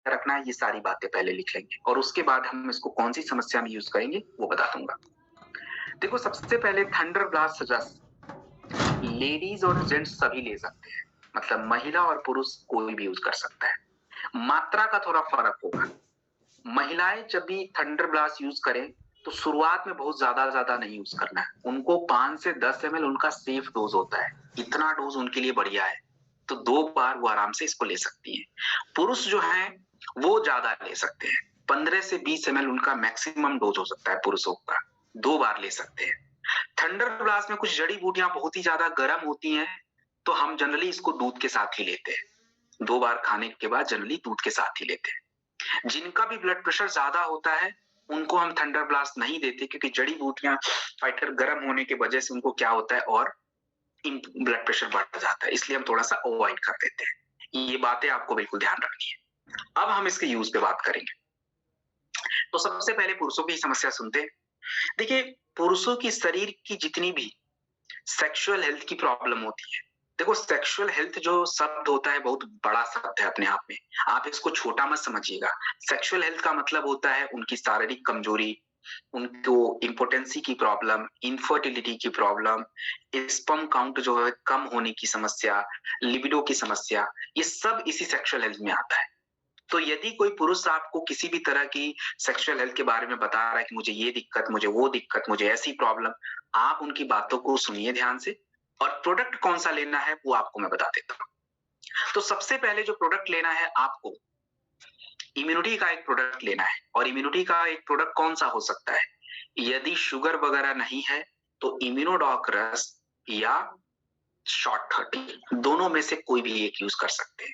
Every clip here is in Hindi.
रखना है, ये सारी बातें पहले लिख लेंगे और उसके बाद हम इसको कौन सी समस्या में यूज करेंगे वो बता दूंगा। देखो सबसे पहले थंडर ब्लास्ट रस लेडीज और जेंट्स सभी ले सकते हैं, मतलब महिला और पुरुष कोई भी यूज कर सकता है। मात्रा का थोड़ा फर्क होगा। महिलाएं जब भी थंडर ब्लास्ट यूज करें तो शुरुआत में बहुत ज्यादा ज्यादा नहीं यूज करना है, उनको 5 से 10 ml उनका सेफ डोज होता है, इतना डोज उनके लिए बढ़िया है, तो 2 बार वो आराम से इसको ले सकती हैं। पुरुष जो है वो ज्यादा ले सकते हैं, 15 से 20 ml उनका मैक्सिमम डोज हो सकता है पुरुषों का, 2 बार ले सकते हैं। थंडर ब्लास्ट में कुछ जड़ी बूटियां बहुत ही ज्यादा गर्म होती हैं, तो हम जनरली इसको दूध के साथ ही लेते हैं, 2 बार खाने के बाद जनरली दूध के साथ ही लेते हैं। जिनका भी ब्लड प्रेशर ज्यादा होता है उनको हम थंडर ब्लास्ट नहीं देते, क्योंकि जड़ी बूटियां फाइटर गर्म होने की वजह से उनको क्या होता है और ब्लड प्रेशर बढ़ जाता है, इसलिए हम थोड़ा सा अवॉइड कर देते हैं। ये बातें आपको बिल्कुल ध्यान रखनी है। अब हम इसके यूज पे बात करेंगे। तो सबसे पहले पुरुषों की समस्या सुनते हैं। देखिए पुरुषों की शरीर की जितनी भी सेक्सुअल हेल्थ की प्रॉब्लम होती है, देखो सेक्सुअल हेल्थ जो शब्द होता है बहुत बड़ा शब्द है अपने आप में, आप इसको छोटा मत समझिएगा। सेक्सुअल हेल्थ का मतलब होता है उनकी शारीरिक कमजोरी, उनको इम्पोर्टेंसी की प्रॉब्लम, इनफर्टिलिटी की प्रॉब्लम, स्पर्म काउंट जो है कम होने की समस्या, लिबिडो की समस्या, ये सब इसी सेक्सुअल हेल्थ में आता है। तो यदि कोई पुरुष आपको किसी भी तरह की सेक्सुअल हेल्थ के बारे में बता रहा है कि मुझे ये दिक्कत, मुझे वो दिक्कत, मुझे ऐसी प्रॉब्लम, आप उनकी बातों को सुनिए ध्यान से, और प्रोडक्ट कौन सा लेना है वो आपको मैं बता देता हूँ। तो सबसे पहले जो प्रोडक्ट लेना है आपको, इम्यूनिटी का एक प्रोडक्ट लेना है, और इम्यूनिटी का एक प्रोडक्ट कौन सा हो सकता है, यदि शुगर वगैरह नहीं है तो इम्यूनोडॉक रस या शॉर्ट 30, दोनों में से कोई भी एक यूज कर सकते हैं।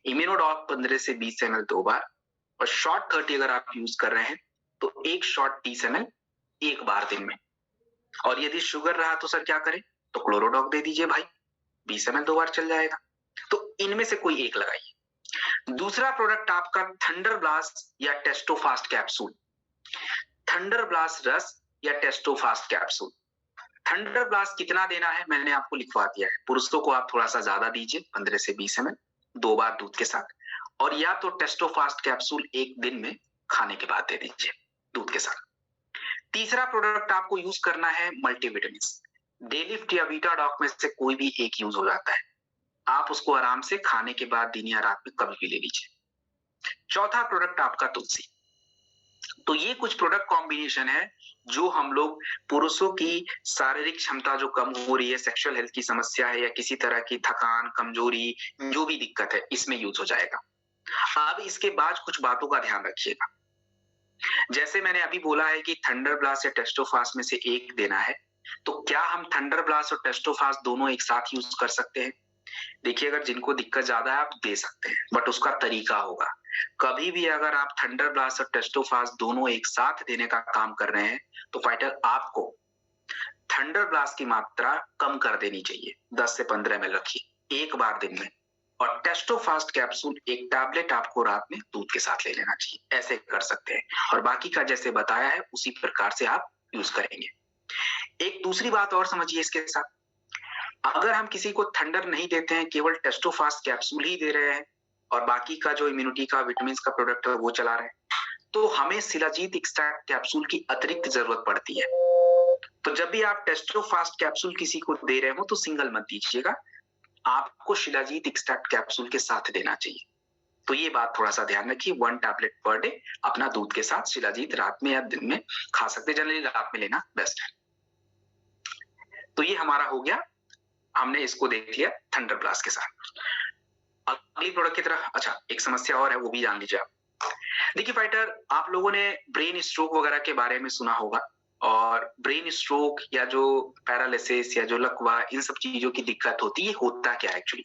इम्यूनोडॉक 15 से 20 ml 2 बार, और शॉर्ट 30 अगर आप यूज कर रहे हैं तो एक शॉर्ट 30 ml एक बार दिन में। और यदि शुगर रहा तो सर क्या करें, तो क्लोरोडॉक दे दीजिए भाई, 20 ml 2 बार चल जाएगा। तो इनमें से कोई एक लगाइए। दूसरा प्रोडक्ट आपका थंडर ब्लास्ट या टेस्टोफास्ट कैप्सूल, थंडर ब्लास्ट रस या टेस्टोफास्ट कैप्सूल। थंडर ब्लास्ट कितना देना है मैंने आपको लिखवा दिया है, पुरुषों को आप थोड़ा सा ज्यादा दीजिए, 15 से 20 ml 2 बार दूध के साथ, और या तो टेस्टोफास्ट कैप्सूल एक दिन में खाने के बाद दे दीजिए दूध के साथ। तीसरा प्रोडक्ट आपको यूज करना है मल्टीविटामिन, डेलिफ्ट या वीटाडॉक में से कोई भी एक यूज हो जाता है, आप उसको आराम से खाने के बाद दिन या रात में कभी भी ले लीजिए। चौथा प्रोडक्ट आपका तुलसी। तो ये कुछ प्रोडक्ट कॉम्बिनेशन है जो हम लोग पुरुषों की शारीरिक क्षमता जो कम हो रही है, सेक्सुअल हेल्थ की समस्या है, या किसी तरह की थकान, कमजोरी, जो भी दिक्कत है, इसमें यूज हो जाएगा। अब इसके बाद कुछ बातों का ध्यान रखिएगा। जैसे मैंने अभी बोला है कि थंडर ब्लास्ट या टेस्टोफास्ट में से एक देना है, तो क्या हम थंडर ब्लास्ट और टेस्टोफास्ट दोनों एक साथ यूज कर सकते हैं? देखिए अगर जिनको दिक्कत ज्यादा है आप दे सकते हैं, बट उसका तरीका होगा। कभी भी अगर आप थंडर ब्लास्ट और टेस्टोफास्ट दोनों एक साथ देने का काम कर रहे हैं तो फाइटर आपको थंडर ब्लास्ट की मात्रा कम कर देनी चाहिए, 10 से 15 ml रखिए एक बार दिन में, और टेस्टोफास्ट कैप्सूल एक टैबलेट आपको रात में दूध के साथ ले लेना चाहिए, ऐसे कर सकते हैं। और बाकी का जैसे बताया है उसी प्रकार से आप यूज करेंगे। एक दूसरी बात और समझिए इसके साथ, अगर हम किसी को थंडर नहीं देते हैं, केवल टेस्टोफास्ट कैप्सूल ही दे रहे हैं और बाकी का जो इम्यूनिटी का विटामिन का प्रोडक्ट है वो चला रहे हैं, तो हमें शिलाजीत एक्सट्रैक्ट कैप्सूल की अतिरिक्त जरूरत पड़ती है। तो जब भी आप टेस्टोफास्ट कैप्सूल किसी को दे रहे हो तो सिंगल मत दीजिएगा, आपको शिलाजीत एक्सट्रैक्ट कैप्सूल के साथ देना चाहिए। तो ये बात थोड़ा सा ध्यान रखिए, 1 टैबलेट पर डे अपना दूध के साथ, शिलाजीत रात में या दिन में खा सकते हैं, जनरली रात में लेना बेस्ट है। तो ये हमारा हो गया, हमने इसको देख लिया थंडर ब्लास्ट के साथ। अगली प्रोडक्ट की तरफ, अच्छा एक समस्या और है वो भी जान लीजिए आप। देखिए फाइटर, आप लोगों ने ब्रेन स्ट्रोक वगैरह के बारे में सुना होगा, और ब्रेन स्ट्रोक या जो पैरालिसिस या जो लकवा, इन सब चीजों की दिक्कत होती है, होता क्या है एक्चुअली।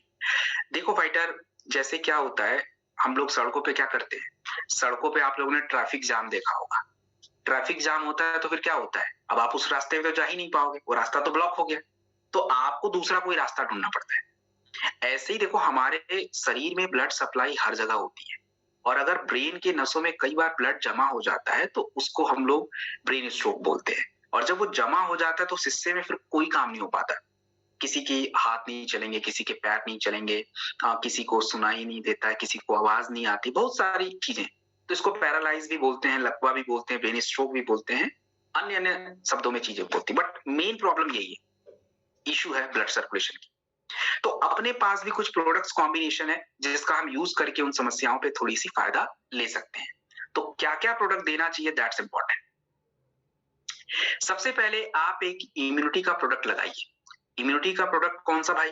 देखो फाइटर, जैसे क्या होता है, हम लोग सड़कों पे क्या करते हैं, सड़कों पे आप लोगों ने ट्रैफिक जाम देखा होगा, ट्रैफिक जाम होता है तो फिर क्या होता है, अब आप उस रास्ते पे तो जा ही नहीं पाओगे, वो रास्ता तो ब्लॉक हो गया, तो आपको दूसरा कोई रास्ता ढूंढना पड़ता है। ऐसे ही देखो हमारे शरीर में ब्लड सप्लाई हर जगह होती है, और अगर ब्रेन के नसों में कई बार ब्लड जमा हो जाता है तो उसको हम लोग ब्रेन स्ट्रोक बोलते हैं, और जब वो जमा हो जाता है तो उस हिस्से में फिर कोई काम नहीं हो पाता, किसी के हाथ नहीं चलेंगे, किसी के पैर नहीं चलेंगे, किसी को सुनाई नहीं देता है, किसी को आवाज नहीं आती, बहुत सारी चीजें। तो इसको पैरालाइज भी बोलते हैं, लकवा भी बोलते हैं, ब्रेन स्ट्रोक भी बोलते हैं, अन्य अन्य शब्दों में चीजें बोलती है, बट मेन प्रॉब्लम यही है, इशू है ब्लड सर्कुलेशन की। तो अपने पास भी कुछ प्रोडक्ट्स कॉम्बिनेशन है जिसका हम यूज करके उन समस्याओं पे थोड़ी सी फायदा ले सकते हैं। तो क्या क्या प्रोडक्ट देना चाहिए, दैट्स इंपॉर्टेंट। सबसे पहले आप एक इम्यूनिटी का प्रोडक्ट लगाइए। इम्यूनिटी का प्रोडक्ट कौन सा भाई?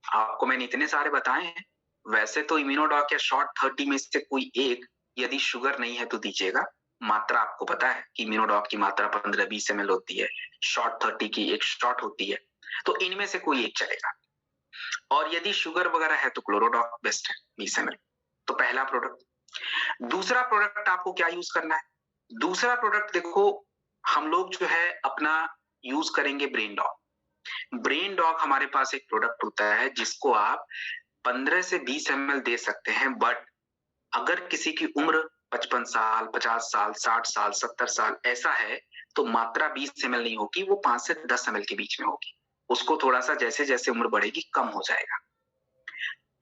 आपको मैंने इतने सारे बताए हैं, वैसे तो इम्यूनोडॉक या शॉर्ट 30 में से कोई एक, यदि शुगर नहीं है तो दीजिएगा। मात्रा आपको पता है कि इम्यूनोडॉक की मात्रा 15-20 ml होती है, शॉर्ट 30 की एक शॉट होती है, तो इनमें से कोई एक चलेगा। और यदि शुगर वगैरह है तो क्लोरोडॉक बेस्ट है 20 ml। तो पहला प्रोडक्ट। दूसरा प्रोडक्ट आपको क्या यूज करना है? दूसरा प्रोडक्ट देखो, हम लोग जो है अपना यूज करेंगे ब्रेन डॉग। ब्रेन डॉग हमारे पास एक प्रोडक्ट होता है जिसको आप 15 से 20 ml दे सकते हैं, बट अगर किसी की उम्र 55 साल, 50 साल, 60 साल, 70 साल ऐसा है, तो मात्रा 20 ml नहीं होगी, वो 5 से 10 ml के बीच में होगी। उसको थोड़ा सा जैसे जैसे उम्र बढ़ेगी कम हो जाएगा।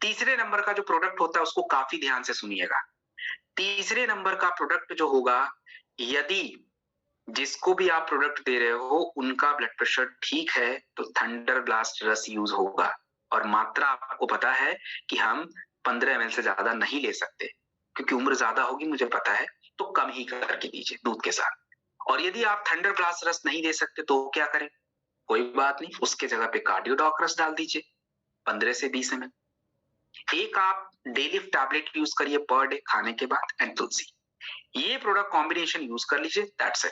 तीसरे नंबर का जो प्रोडक्ट होता है उसको काफी ध्यान से सुनिएगा। तीसरे नंबर का प्रोडक्ट जो होगा, यदि जिसको भी आप प्रोडक्ट दे रहे हो उनका ब्लड प्रेशर ठीक है तो थंडर ब्लास्ट रस यूज होगा। और मात्रा आपको पता है कि हम 15 ml से ज्यादा नहीं ले सकते, क्योंकि उम्र ज्यादा होगी मुझे पता है, तो कम ही करके दीजिए दूध के साथ। और यदि आप थंडर ब्लास्ट रस नहीं दे सकते तो क्या करें? कोई बात नहीं, उसके जगह पे कार्डियोडॉक रस डाल दीजिए 15 से 20 ml। एक आप डेलिफ टैबलेट यूज करिए पर डे खाने के बाद, एंड तुलसी। ये प्रोडक्ट कॉम्बिनेशन यूज कर लीजिए, दैट्स इट।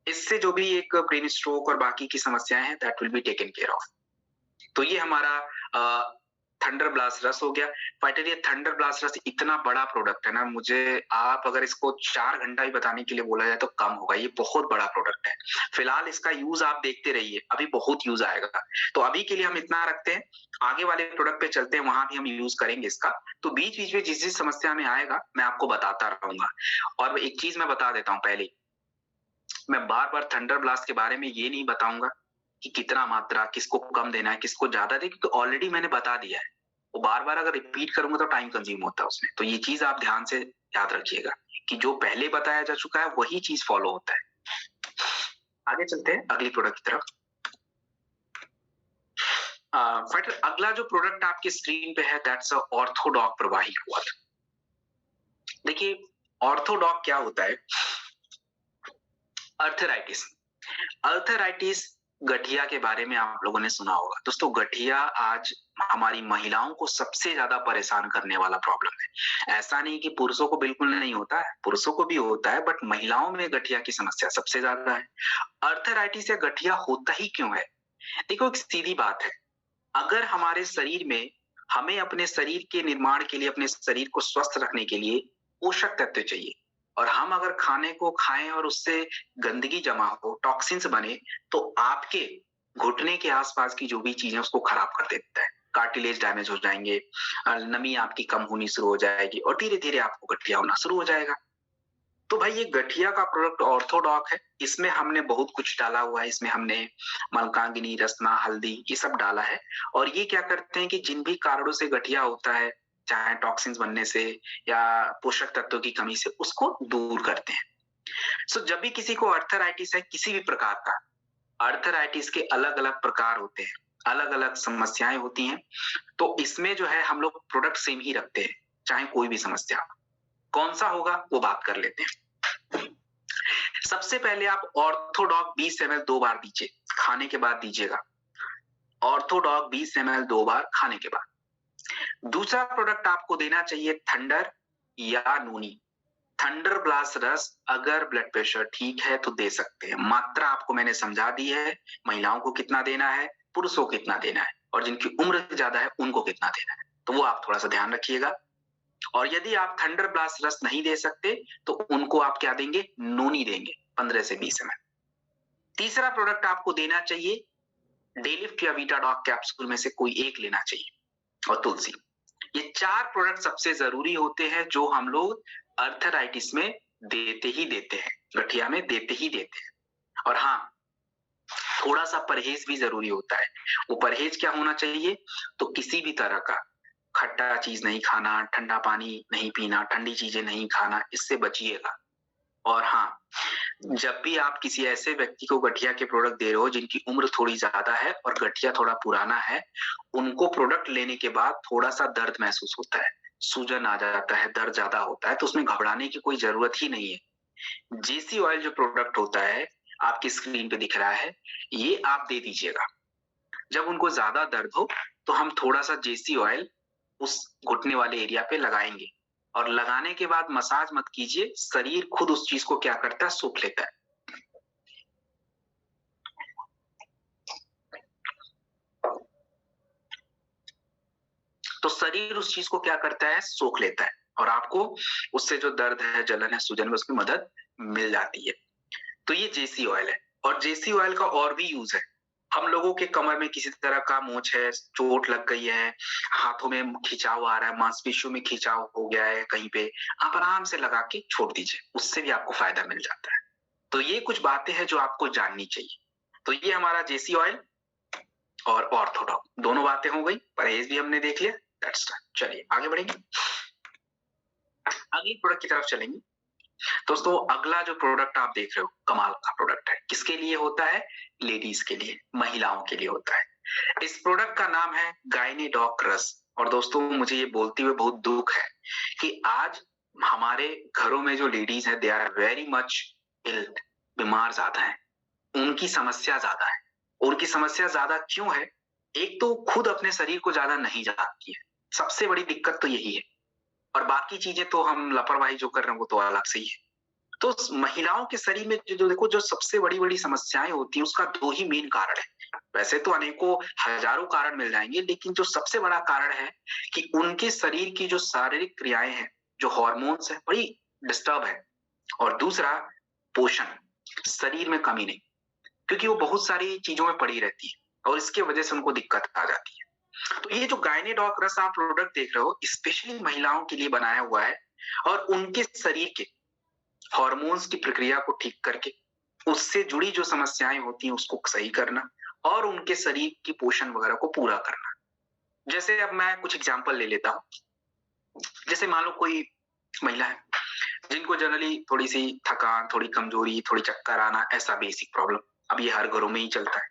इससे जो भी एक ब्रेन स्ट्रोक और बाकी की समस्याएं हैं that will be taken care of. तो ये हमारा थंडर ब्लास्ट रस हो गया। फाइटर, ये थंडर ब्लास्ट रस इतना बड़ा प्रोडक्ट है ना, मुझे आप अगर इसको 4 घंटा ही बताने के लिए बोला जाए तो कम होगा, ये बहुत बड़ा प्रोडक्ट है। फिलहाल इसका यूज आप देखते रहिए, अभी बहुत यूज आएगा। तो अभी के लिए हम इतना रखते हैं, आगे वाले प्रोडक्ट पे चलते हैं, वहां भी हम यूज करेंगे इसका। तो बीच बीच में जिस जिस समस्या में आएगा मैं आपको बताता रहूंगा। और एक चीज मैं बता देता हूँ पहले, मैं बार बार थंडर ब्लास्ट के बारे में ये नहीं बताऊंगा कि कितना मात्रा, किसको कम देना है, किसको ज्यादा दे, क्योंकि ऑलरेडी मैंने बता दिया है। वो बार बार अगर रिपीट करूंगा तो टाइम कंज्यूम होता है उसमें। तो ये चीज आप ध्यान से याद रखिएगा कि जो पहले बताया जा चुका है वही चीज फॉलो होता है। आगे चलते हैं अगली प्रोडक्ट की तरफ। फाइटर, अगला जो प्रोडक्ट आपके स्क्रीन पे है दैट्स ऑर्थोडॉक प्रवाही क्वाथ। देखिए, ऑर्थोडॉक क्या होता है? अर्थराइटिस। अर्थराइटिस गठिया के बारे में आप लोगों ने सुना होगा। दोस्तों, गठिया आज हमारी महिलाओं को सबसे ज्यादा परेशान करने वाला प्रॉब्लम है। ऐसा नहीं कि पुरुषों को बिल्कुल नहीं होता है, पुरुषों को भी होता है, बट महिलाओं में गठिया की समस्या सबसे ज्यादा है। अर्थराइटिस या गठिया होता ही क्यों है? देखो, एक सीधी बात है, अगर हमारे शरीर में, हमें अपने शरीर के निर्माण के लिए, अपने शरीर को स्वस्थ रखने के लिए पोषक तत्व चाहिए, और हम अगर खाने को खाएं और उससे गंदगी जमा हो, टॉक्सिन्स बने, तो आपके घुटने के आसपास की जो भी चीजें उसको खराब कर देता है। कार्टिलेज डैमेज हो जाएंगे, नमी आपकी कम होनी शुरू हो जाएगी, और धीरे धीरे आपको गठिया होना शुरू हो जाएगा। तो भाई, ये गठिया का प्रोडक्ट ऑर्थोडॉक है। इसमें हमने बहुत कुछ डाला हुआ है। इसमें हमने मलकांगिनी, रसना, हल्दी, ये सब डाला है। और ये क्या करते हैं कि जिन भी कारणों से गठिया होता है, चाहे टॉक्सिन्स बनने से या पोषक तत्वों की कमी से, उसको दूर करते हैं। सो जब भी किसी को अर्थराइटिस है, किसी भी प्रकार का, अर्थराइटिस के अलग अलग प्रकार होते हैं, अलग अलग समस्याएं होती हैं, तो इसमें जो है हम लोग प्रोडक्ट सेम ही रखते हैं, चाहे कोई भी समस्या। कौन सा होगा वो बात कर लेते हैं। सबसे पहले आप ऑर्थोडॉक 20 ml 2 बार दीजिए, खाने के बाद दीजिएगा। ऑर्थोडॉक 20 ml 2 बार खाने के बाद। दूसरा प्रोडक्ट आपको देना चाहिए थंडर या नूनी। थंडर ब्लास्ट रस अगर ब्लड प्रेशर ठीक है तो दे सकते हैं। मात्रा आपको मैंने समझा दी है, महिलाओं को कितना देना है, पुरुषों को कितना देना है, और जिनकी उम्र ज्यादा है उनको कितना देना है, तो वो आप थोड़ा सा ध्यान रखिएगा। और यदि आप थंडर ब्लास्ट रस नहीं दे सकते तो उनको आप क्या देंगे? नोनी देंगे 15 से 20 ml। तीसरा प्रोडक्ट आपको देना चाहिए डेलिफ्ट या वीटाडॉक कैप्सूल में से कोई एक लेना चाहिए, और तुलसी। ये 4 प्रोडक्ट सबसे जरूरी होते हैं जो हम लोग अर्थराइटिस में देते ही देते हैं, गठिया में देते ही देते हैं। और हाँ, थोड़ा सा परहेज भी जरूरी होता है। वो परहेज क्या होना चाहिए? तो किसी भी तरह का खट्टा चीज नहीं खाना, ठंडा पानी नहीं पीना, ठंडी चीजें नहीं खाना, इससे बचिएगा। और हाँ, जब भी आप किसी ऐसे व्यक्ति को गठिया के प्रोडक्ट दे रहे हो जिनकी उम्र थोड़ी ज्यादा है और गठिया थोड़ा पुराना है, उनको प्रोडक्ट लेने के बाद थोड़ा सा दर्द महसूस होता है, सूजन आ जाता है, दर्द ज्यादा होता है, तो उसमें घबराने की कोई जरूरत ही नहीं है। जेसी ऑयल जो प्रोडक्ट होता है, आपकी स्क्रीन पे दिख रहा है, ये आप दे दीजिएगा। जब उनको ज्यादा दर्द हो तो हम थोड़ा सा जेसी ऑयल उस घुटने वाले एरिया पे लगाएंगे, और लगाने के बाद मसाज मत कीजिए, शरीर खुद उस चीज को क्या करता है? सोख लेता है। तो शरीर उस चीज को क्या करता है? सोख लेता है, और आपको उससे जो दर्द है, जलन है, सूजन में उसकी मदद मिल जाती है। तो ये जेसी ऑयल है। और जेसी ऑयल का और भी यूज है। हम लोगों के कमर में किसी तरह का मोच है, चोट लग गई है, हाथों में खिंचाव आ रहा है, मांसपेशियों में खिंचाव हो गया है कहीं पे, आप आराम से लगा के छोड़ दीजिए, उससे भी आपको फायदा मिल जाता है। तो ये कुछ बातें हैं जो आपको जाननी चाहिए। तो ये हमारा जेसी ऑयल और ऑर्थोडॉक दोनों बातें हो गई, परहेज भी हमने देख लिया। That's done. चलिए आगे बढ़ेंगे, अगली प्रोडक्ट की तरफ चलेंगे। दोस्तों, अगला जो प्रोडक्ट आप देख रहे हो, कमाल का प्रोडक्ट है। किसके लिए होता है? लेडीज के लिए, महिलाओं के लिए होता है। इस प्रोडक्ट का नाम है गायनेडॉक रस। और दोस्तों, मुझे ये बोलते हुए बहुत दुख है कि आज हमारे घरों में जो लेडीज है, दे आर वेरी मच इल, बीमार ज्यादा है, उनकी समस्या ज्यादा है। उनकी समस्या ज्यादा क्यों है? एक तो खुद अपने शरीर को ज्यादा नहीं जानती है, सबसे बड़ी दिक्कत तो यही है। और बाकी चीजें तो हम लापरवाही जो कर रहे हैं वो तो अलग से ही है। तो महिलाओं के शरीर में जो देखो, जो सबसे बड़ी बड़ी समस्याएं होती हैं, उसका दो ही मेन कारण है। वैसे तो अनेकों हजारों कारण मिल जाएंगे, लेकिन जो सबसे बड़ा कारण है कि उनके शरीर की जो शारीरिक क्रियाएं हैं, जो हॉर्मोन्स है, बड़ी डिस्टर्ब है। और दूसरा, पोषण, शरीर में कमी नहीं, क्योंकि वो बहुत सारी चीजों में पड़ी रहती है और इसके वजह से उनको दिक्कत आ जाती है। तो ये जो गायनेडॉक रस आप प्रोडक्ट देख रहे हो, स्पेशली महिलाओं के लिए बनाया हुआ है, और उनके शरीर के हार्मोन्स की प्रक्रिया को ठीक करके उससे जुड़ी जो समस्याएं होती हैं उसको सही करना, और उनके शरीर की पोषण वगैरह को पूरा करना। जैसे अब मैं कुछ एग्जांपल ले लेता हूँ। जैसे मान लो कोई महिला है जिनको जनरली थोड़ी सी थकान, थोड़ी कमजोरी, थोड़ी चक्कर आना, ऐसा बेसिक प्रॉब्लम, अब ये हर घरों में ही चलता है।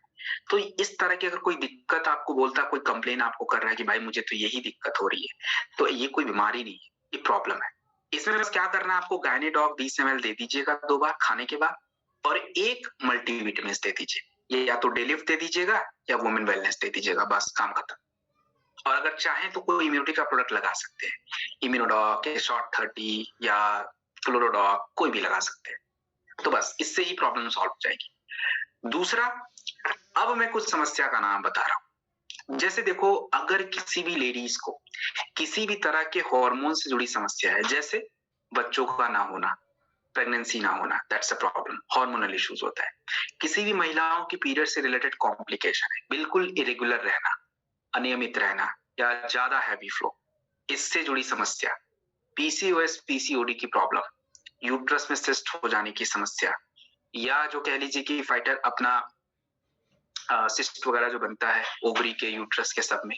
तो इस तरह की अगर कोई दिक्कत आपको बोलता है, कोई कंप्लेन आपको कर रहा है कि भाई मुझे तो यही दिक्कत हो रही है, तो ये कोई बीमारी नहीं है, ये प्रॉब्लम है। इसमें बस क्या करना है, आपको गायनेडॉक 20 ml दे दीजिएगा 2 बार खाने के बाद, और एक मल्टीविटामिन दे दीजिए। ये या तो डेलिफ्ट दे दीजिएगा या वुमेन वेलनेस दे दीजिएगा, बस काम खत्म। और अगर चाहें तो कोई इम्यूनिटी का प्रोडक्ट लगा सकते हैं, इम्यूनोडॉक, शॉर्ट 30 या क्लोरोडॉक, कोई भी लगा सकते हैं। तो बस इससे ही प्रॉब्लम सॉल्व हो जाएगी। दूसरा, अब मैं कुछ समस्या का नाम बता रहा हूं। जैसे देखो, अगर किसी भी लेडीज को किसी भी तरह के हार्मोन से जुड़ी समस्या है, जैसे बच्चों का ना होना, प्रेगनेंसी ना होना, that's a problem, hormonal issues होता है। किसी भी महिलाओं की पीरियड से रिलेटेड कॉम्प्लिकेशन है, बिल्कुल इरेगुलर रहना, अनियमित रहना, या ज्यादा हैवी फ्लो, इससे जुड़ी समस्या, पीसीओएस, पीसीओडी की प्रॉब्लम, यूट्रस में सिस्ट हो जाने की समस्या, या जो कह लीजिए कि फाइटर अपना सिस्ट वगैरह जो बनता है ओवरी के, यूट्रस के, सब में।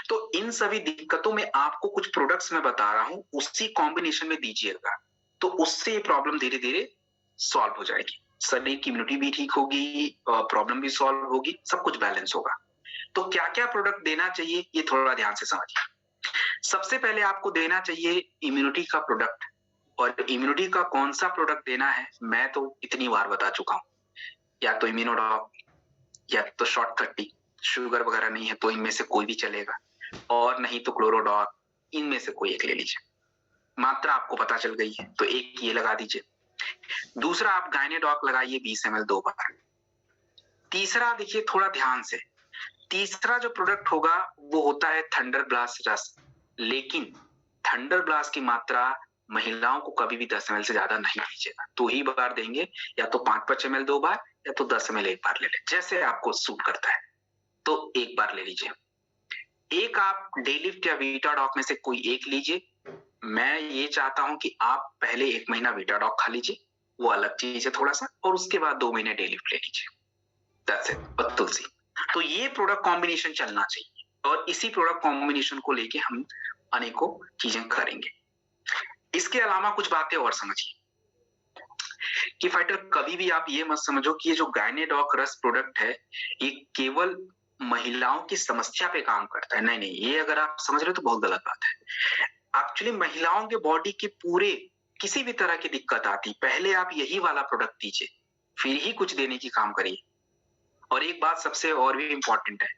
तो इन सभी दिक्कतों में आपको कुछ प्रोडक्ट्स मैं बता रहा हूं, उसी कॉम्बिनेशन में दीजिएगा, तो उससे ये प्रॉब्लम धीरे धीरे सॉल्व हो जाएगी। शरीर की इम्यूनिटी भी ठीक होगी, प्रॉब्लम भी सॉल्व होगी, सब कुछ बैलेंस होगा। तो क्या क्या प्रोडक्ट देना चाहिए, ये थोड़ा ध्यान से समझिए। सबसे पहले आपको देना चाहिए इम्यूनिटी का प्रोडक्ट। और इम्यूनिटी का कौन सा प्रोडक्ट देना है, मैं तो इतनी बार बता चुका हूं, या तो इम्यूनोडॉक, या तो शॉर्ट 30, शुगर वगैरह नहीं है तो इनमें से कोई भी चलेगा, और नहीं तो क्लोरोडॉक, इनमें से कोई एक ले लीजिए। मात्रा आपको पता चल गई है तो एक ये लगा दीजिए। दूसरा, आप गायनेडॉक लगाइए 20 ml 2 बार। तीसरा देखिए थोड़ा ध्यान से, तीसरा जो प्रोडक्ट होगा वो होता है थंडर ब्लास्ट रस। लेकिन थंडर ब्लास्ट की मात्रा महिलाओं को कभी भी 10 ml से ज्यादा नहीं दीजिएगा, 2 ही बार देंगे, या तो 5-5 ml 2 बार, या तो 10 ml एक बार ले लें, जैसे आपको सूट करता है, तो एक बार ले लीजिए। एक आप डेलिफ्ट या वीटाडॉक में से कोई एक लीजिए। मैं ये चाहता हूं कि आप पहले 1 महीना वीटाडॉक खा लीजिए, वो अलग चीज है थोड़ा सा, और उसके बाद 2 महीने डेलिफ्ट ले लीजिए। दैट्स इट, और तुलसी। तो ये प्रोडक्ट कॉम्बिनेशन चलना चाहिए और इसी प्रोडक्ट कॉम्बिनेशन को लेके हम अनेकों चीजें करेंगे। इसके अलावा कुछ बातें और समझिए कि फाइटर, कभी भी आप ये मत समझो कि ये जो गायनेडॉक रस प्रोडक्ट है ये केवल महिलाओं की समस्या पे काम करता है। नहीं नहीं, ये अगर आप समझ रहे हो तो बहुत गलत बात है। एक्चुअली महिलाओं के बॉडी के पूरे किसी भी तरह की दिक्कत आती, पहले आप यही वाला प्रोडक्ट दीजिए, फिर ही कुछ देने की काम करिए। और एक बात सबसे और भी इम्पोर्टेंट है,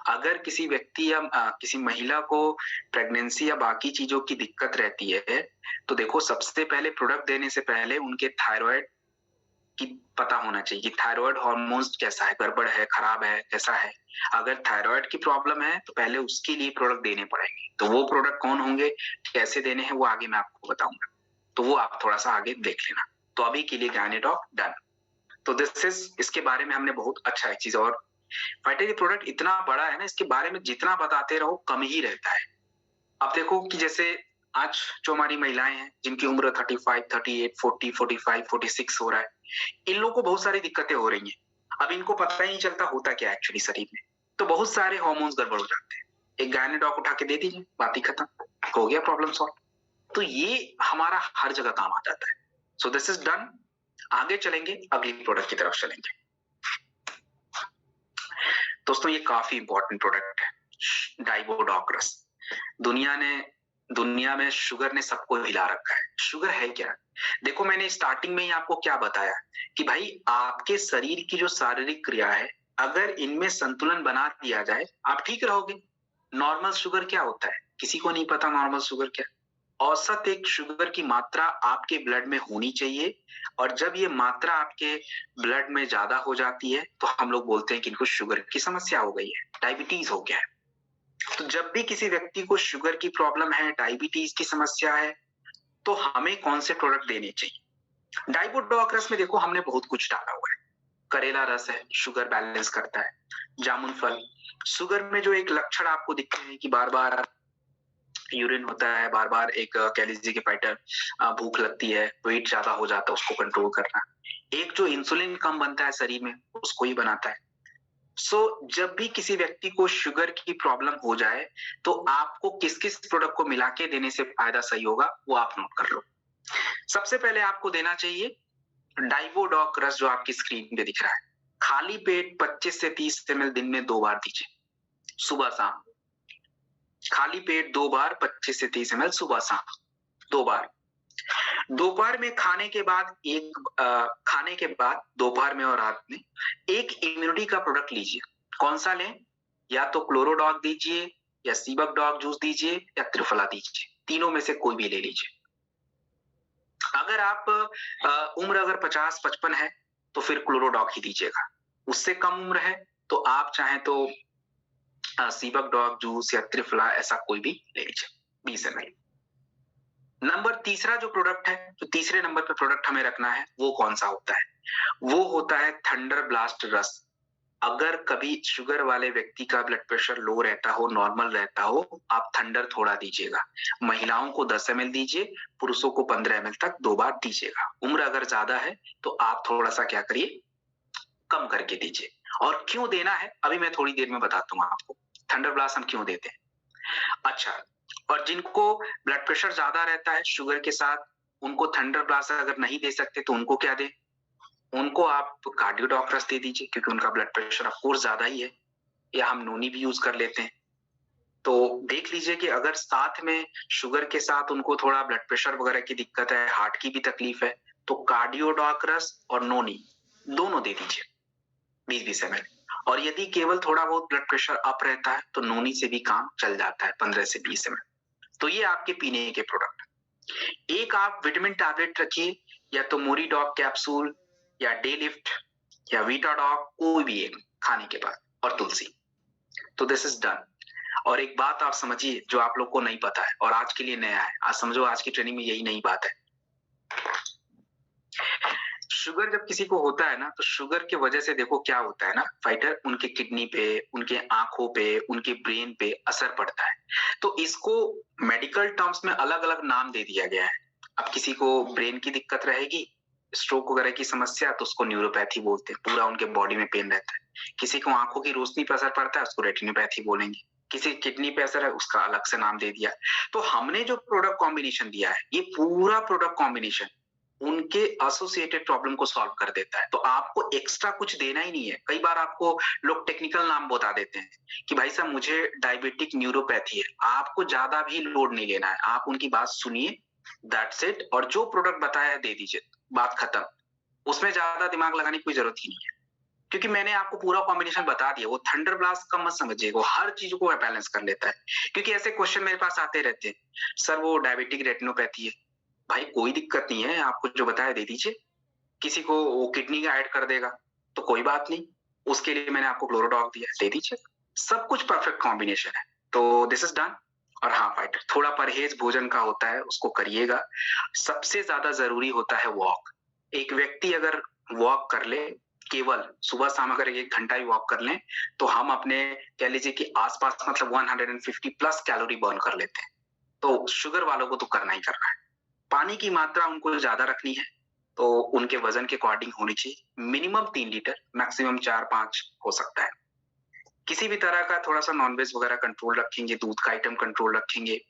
अगर किसी व्यक्ति या किसी महिला को प्रेगनेंसी या बाकी चीजों की दिक्कत रहती है, तो देखो सबसे पहले प्रोडक्ट देने से पहले उनके थायराइड की पता होना चाहिए कि थायराइड हार्मोन्स कैसा है, गड़बड़ है, खराब है, कैसा है। अगर थायराइड की प्रॉब्लम है तो पहले उसके लिए प्रोडक्ट देने पड़ेंगे। तो वो प्रोडक्ट कौन होंगे, कैसे देने हैं, वो आगे मैं आपको बताऊंगा, तो वो आप थोड़ा सा आगे देख लेना। तो अभी के लिए गायनेडॉक डन। तो दिस इज, इसके बारे में हमने बहुत अच्छा एक चीज और, फाइटर ये प्रोडक्ट इतना बड़ा है ना, इसके बारे में जितना बताते रहो कम ही रहता है। अब देखो कि जैसे आज जो हमारी महिलाएं हैं जिनकी उम्र 35, 38, 40, 45, 46 हो रहा है, इन लोगों को बहुत सारी दिक्कतें हो रही हैं। अब इनको पता ही नहीं चलता होता क्या है एक्चुअली शरीर में, तो बहुत सारे हार्मोन्स गड़बड़ हो जाते हैं। एक गायनेडॉक उठा के दे दीजिए, बात ही खत्म, हो गया प्रॉब्लम सॉल्व। तो ये हमारा हर जगह काम आ जाता है। So this is done. आगे चलेंगे, अगली प्रोडक्ट की तरफ चलेंगे। दोस्तों ये काफी इंपॉर्टेंट प्रोडक्ट है, डाइबोडोक्रस। दुनिया में शुगर ने सबको हिला रखा है। शुगर है क्या? देखो मैंने स्टार्टिंग में ही आपको क्या बताया कि भाई आपके शरीर की जो शारीरिक क्रिया है, अगर इनमें संतुलन बना दिया जाए आप ठीक रहोगे। नॉर्मल शुगर क्या होता है, किसी को नहीं पता नॉर्मल शुगर क्या। औसत एक शुगर की मात्रा आपके ब्लड में होनी चाहिए, और जब ये मात्रा आपके ब्लड में ज्यादा हो जाती है तो हम लोग बोलते हैं कि इनको शुगर की समस्या हो गई है, डायबिटीज हो गया है। तो जब भी किसी व्यक्ति को शुगर की प्रॉब्लम है, डायबिटीज की समस्या है, तो हमें कौन से प्रोडक्ट देने चाहिए? डाइबोडोक रस में देखो हमने बहुत कुछ डाला हुआ है। करेला रस है, शुगर बैलेंस करता है। जामुन फल, शुगर में जो एक लक्षण आपको दिखते हैं कि बार बार यूरिन होता है, बार बार एक कह लीजिए कि फाइटर भूख लगती है, वेट ज्यादा हो जाता है, उसको कंट्रोल करना। एक जो इंसुलिन कम बनता है शरीर में, उसको ही बनाता है। जब भी किसी व्यक्ति को शुगर की प्रॉब्लम हो जाए तो आपको किस किस प्रोडक्ट को मिला के देने से फायदा सही होगा वो आप नोट कर लो। सबसे पहले आपको देना चाहिए डाइबोडोक रस, जो आपकी स्क्रीन पे दिख रहा है। खाली पेट 25 से 30 ml दिन में 2 बार दीजिए, सुबह शाम। खाली पेट 2 बार 25 से 30 ml सुबह शाम 2 बार। दोपहर में खाने के बाद दोपहर में और रात में एक इम्यूनिटी का प्रोडक्ट लीजिए। कौन सा लें? या तो क्लोरोडॉग दीजिए, या सीबक डॉग जूस दीजिए, या त्रिफला दीजिए। तीनों में से कोई भी ले लीजिए। अगर आप उम्र अगर 50-55 है तो फिर क्लोरोडॉग ही दीजिएगा। उससे कम उम्र है तो आप चाहें तो सीबक डॉग जूस या त्रिफला ऐसा कोई भी ले लीजिए 20 ml। नंबर तीसरा जो प्रोडक्ट है, जो तीसरे नंबर पे प्रोडक्ट हमें रखना है, वो कौन सा होता है? वो होता है थंडर ब्लास्ट रस। अगर कभी शुगर वाले व्यक्ति का ब्लड प्रेशर लो रहता हो, नॉर्मल रहता हो, आप थंडर थोड़ा दीजिएगा। महिलाओं को 10 ml दीजिए, पुरुषों को 15 ml तक 2 बार दीजिएगा। उम्र अगर ज्यादा है तो आप थोड़ा सा क्या करिए, कम करके दीजिए। और क्यों देना है अभी मैं थोड़ी देर में बताता हूँ आपको, थंडर ब्लास्ट हम क्यों देते हैं। अच्छा, और जिनको ब्लड प्रेशर ज्यादा रहता है शुगर के साथ, उनको थंडर ब्लास्ट अगर नहीं दे सकते तो उनको क्या दे? उनको आप कार्डियोडॉक रस दे दीजिए, क्योंकि उनका ब्लड प्रेशर ऑफ कोर्स ज्यादा ही है। या हम नोनी भी यूज कर लेते हैं। तो देख लीजिए कि अगर साथ में शुगर के साथ उनको थोड़ा ब्लड प्रेशर वगैरह की दिक्कत है, हार्ट की भी तकलीफ है, तो कार्डियोडॉक रस और नोनी दोनों दे दीजिए 20-20 ml। और यदि केवल थोड़ा बहुत ब्लड प्रेशर अप रहता है तो नोनी से भी काम चल जाता है 15 से 20 ml। तो ये आपके पीने के प्रोडक्ट। एक आप विटामिन टैबलेट रखिए, या तो मोरीडॉक कैप्सूल, या डे लिफ्ट, या वीटाडॉक, कोई भी एक खाने के बाद, और तुलसी। तो दिस इज डन। और एक बात आप समझिए जो आप लोग को नहीं पता है और आज के लिए नया है, आज समझो आज की ट्रेनिंग में यही नई बात है। शुगर जब किसी को होता है ना, तो शुगर की वजह से देखो क्या होता है ना फाइटर, उनके किडनी पे, उनके आंखों पे, उनके ब्रेन पे असर पड़ता है। तो इसको मेडिकल टर्म्स में अलग अलग नाम दे दिया गया है। अब किसी को ब्रेन की दिक्कत रहेगी, स्ट्रोक वगैरह की समस्या तो उसको न्यूरोपैथी बोलते हैं, पूरा उनके बॉडी में पेन रहता है। किसी को आंखों की रोशनी पर असर पड़ता है उसको रेटिनोपैथी बोलेंगे, किसी किडनी पे असर है उसका अलग से नाम दे दिया। तो हमने जो प्रोडक्ट कॉम्बिनेशन दिया है ये पूरा प्रोडक्ट कॉम्बिनेशन उनके एसोसिएटेड प्रॉब्लम को सॉल्व कर देता है। तो आपको एक्स्ट्रा कुछ देना ही नहीं है। कई बार आपको लोग टेक्निकल नाम बता देते हैं कि भाई साहब मुझे डायबिटिक न्यूरोपैथी है, आपको ज्यादा भी लोड नहीं लेना है, आप उनकी बात सुनिए, दैट्स इट, और जो प्रोडक्ट बताया है दे दीजिए, बात खत्म। उसमें ज्यादा दिमाग लगाने की कोई जरूरत ही नहीं है, क्योंकि मैंने आपको पूरा कॉम्बिनेशन बता दिया। वो थंडर ब्लास्ट कम मत समझिएगा, वो हर चीज को बैलेंस कर लेता है। क्योंकि ऐसे क्वेश्चन मेरे पास आते रहते हैं, सर वो डायबिटिक रेटिनोपैथी है, भाई कोई दिक्कत नहीं है, आपको जो बताया दे दीजिए। किसी को वो किडनी का ऐड कर देगा तो कोई बात नहीं, उसके लिए मैंने आपको क्लोरोडॉग दिया, दे दीजिए। सब कुछ परफेक्ट कॉम्बिनेशन है। तो दिस इज डन। और हाँ फाइटर, थोड़ा परहेज भोजन का होता है, उसको करिएगा। सबसे ज्यादा जरूरी होता है वॉक। एक व्यक्ति अगर वॉक कर ले, केवल सुबह शाम अगर 1 घंटा ही वॉक कर लें, तो हम अपने कह लीजिए कि आसपास मतलब 150 प्लस कैलोरी बर्न कर लेते हैं। तो शुगर वालों को तो करना ही करना है। पानी की मात्रा उनको ज्यादा रखनी है, तो उनके वजन के अकॉर्डिंग होनी चाहिए। मिनिमम 3 लीटर, मैक्सिमम 4-5 हो सकता है। किसी भी तरह का थोड़ा सा नॉनवेज वगैरह कंट्रोल रखेंगे, दूध का आइटम कंट्रोल रखेंगे,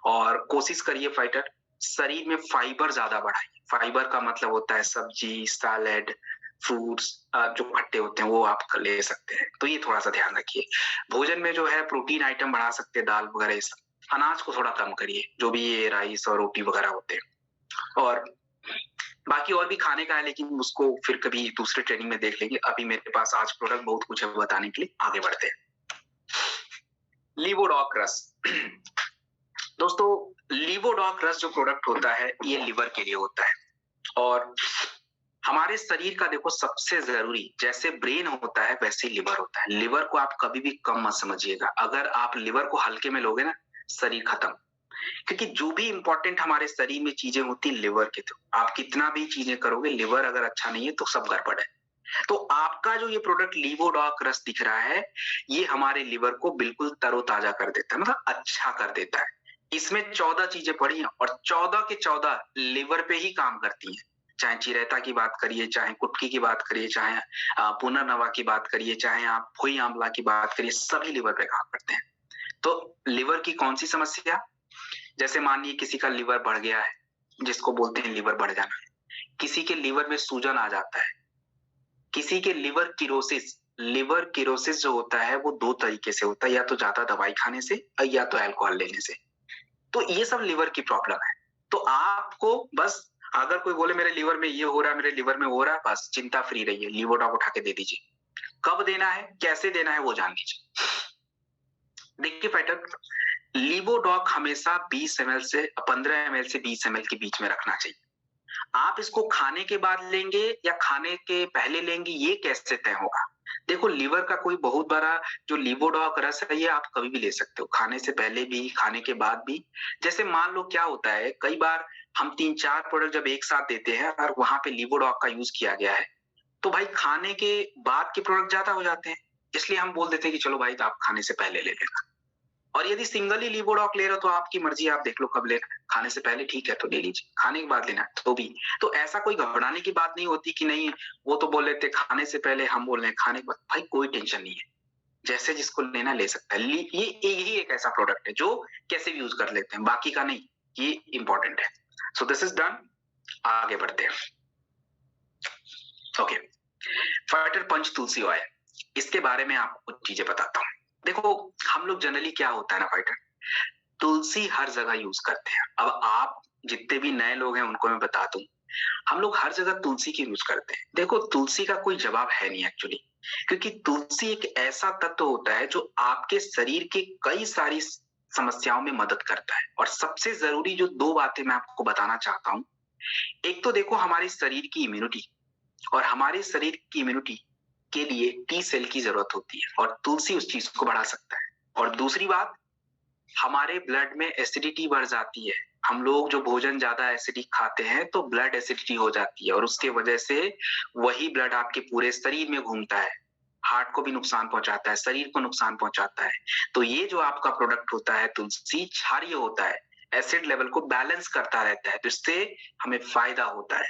और कोशिश करिए फाइटर शरीर में फाइबर ज्यादा बढ़ाइए। फाइबर का मतलब होता है सब्जी, सैलेड, फ्रूट्स, जो खट्टे होते हैं वो आप ले सकते हैं। तो ये थोड़ा सा ध्यान रखिए। भोजन में जो है प्रोटीन आइटम बढ़ा सकते हैं, दाल वगैरह ये सब। अनाज को थोड़ा कम करिए, जो भी ये राइस और रोटी वगैरह होते हैं। और बाकी और भी खाने का है, लेकिन उसको फिर कभी दूसरे ट्रेनिंग में देख लेंगे। अभी मेरे पास आज प्रोडक्ट बहुत कुछ है बताने के लिए, आगे बढ़ते हैं। लिवोडॉक रस दोस्तों, लिवोडॉक रस जो प्रोडक्ट होता है ये लिवर के लिए होता है। और हमारे शरीर का देखो सबसे जरूरी, जैसे ब्रेन होता है वैसे ही लिवर होता है। लिवर को आप कभी भी कम मत समझिएगा। अगर आप लिवर को हल्के में लोगे ना, शरीर खत्म। क्योंकि जो भी इंपॉर्टेंट हमारे शरीर में चीजें होती है लिवर के थ्रू। आप कितना भी चीजें करोगे, लिवर अगर अच्छा नहीं है तो सब गड़बड़ है। तो आपका जो ये प्रोडक्ट लिवोडॉक रस दिख रहा है, ये हमारे लिवर को बिल्कुल तरोताजा कर देता है, मतलब अच्छा कर देता है। इसमें 14 चीजें पड़ी हैं और 14 के 14 लिवर पे ही काम करती हैं। चाहे चिरैता की बात करिए, चाहे कुटकी की बात करिए, चाहे पुनर्नवा की बात करिए, चाहे आप खोई आंवला की बात करिए, सभी लिवर पे काम करते हैं। तो लिवर की कौन सी समस्या, जैसे मानिए किसी का लिवर बढ़ गया है, जिसको बोलते हैं लिवर बढ़ जाना, किसी के लिवर में सूजन आ जाता है, किसी के लिवर किरोसिस। लिवर किरोसिस जो होता है वो 2 तरीके से होता है, या तो ज्यादा दवाई खाने से या तो अल्कोहल लेने से। तो ये सब लिवर की प्रॉब्लम है। तो आपको बस, अगर कोई बोले मेरे लिवर में ये हो रहा है, मेरे लिवर में हो रहा है, बस चिंता फ्री रहिए, लिवोडॉक उठा के दे दीजिए। कब देना है, कैसे देना है, वो जान लीजिए। देखिए फाइटर, लिवोडॉक हमेशा 20 ml से 15 ml से 20 ml के बीच में रखना चाहिए। आप इसको खाने के बाद लेंगे या खाने के पहले लेंगे, ये कैसे तय होगा। देखो, लिवर का कोई बहुत बड़ा जो लिवोडॉक रस है, ये आप कभी भी ले सकते हो, खाने से पहले भी, खाने के बाद भी। जैसे मान लो क्या होता है, कई बार हम 3-4 प्रोडक्ट जब एक साथ देते हैं और वहां पे लिवोडॉक का यूज किया गया है, तो भाई खाने के बाद के प्रोडक्ट ज्यादा हो जाते हैं। इसलिए हम बोल देते हैं कि चलो भाई आप खाने से पहले ले लेना। और यदि सिंगल ही लिवोडॉक ले रहे हो तो आपकी मर्जी, आप देख लो कब लेना है। खाने से पहले ठीक है तो ले लीजिए, खाने के बाद लेना है तो भी। तो ऐसा कोई घबराने की बात नहीं होती कि नहीं वो तो बोल रहे थे खाने से पहले, हम बोल रहे हैं खाने के बाद। भाई कोई टेंशन नहीं है, जैसे जिसको लेना ले सकता है। ये यही एक ऐसा प्रोडक्ट है जो कैसे भी यूज कर लेते हैं, बाकी का नहीं, ये इंपॉर्टेंट है। सो दिस इज डन, आगे बढ़ते हैं। ओके, फाइटर पंच तुलसी ऑयल, इसके बारे में आपको कुछ चीजें बताता हूँ। देखो, हम लोग जनरली क्या होता है ना फाइटर, तुलसी हर जगह यूज करते हैं। अब आप जितने भी नए लोग हैं उनको मैं बता दूं, हम लोग हर जगह तुलसी की यूज करते हैं। देखो, तुलसी का कोई जवाब है नहीं एक्चुअली, क्योंकि तुलसी एक ऐसा तत्व होता है जो आपके शरीर के कई सारी समस्याओं में मदद करता है। और सबसे जरूरी जो 2 बातें मैं आपको बताना चाहता हूँ, एक तो देखो हमारे शरीर की इम्यूनिटी, और हमारे शरीर की इम्यूनिटी के लिए टी सेल की जरूरत होती है, और तुलसी उस चीज को बढ़ा सकता है। और दूसरी बात, हमारे ब्लड में एसिडिटी बढ़ जाती है। हम लोग जो भोजन ज्यादा एसिडिक खाते हैं तो ब्लड एसिडिटी हो जाती है, और उसके वजह से वही ब्लड आपके पूरे शरीर में घूमता है, हार्ट को भी नुकसान पहुंचाता है, शरीर को नुकसान पहुंचाता है। तो ये जो आपका प्रोडक्ट होता है तुलसी, क्षारीय होता है, एसिड लेवल को बैलेंस करता रहता है, तो इससे हमें फायदा होता है।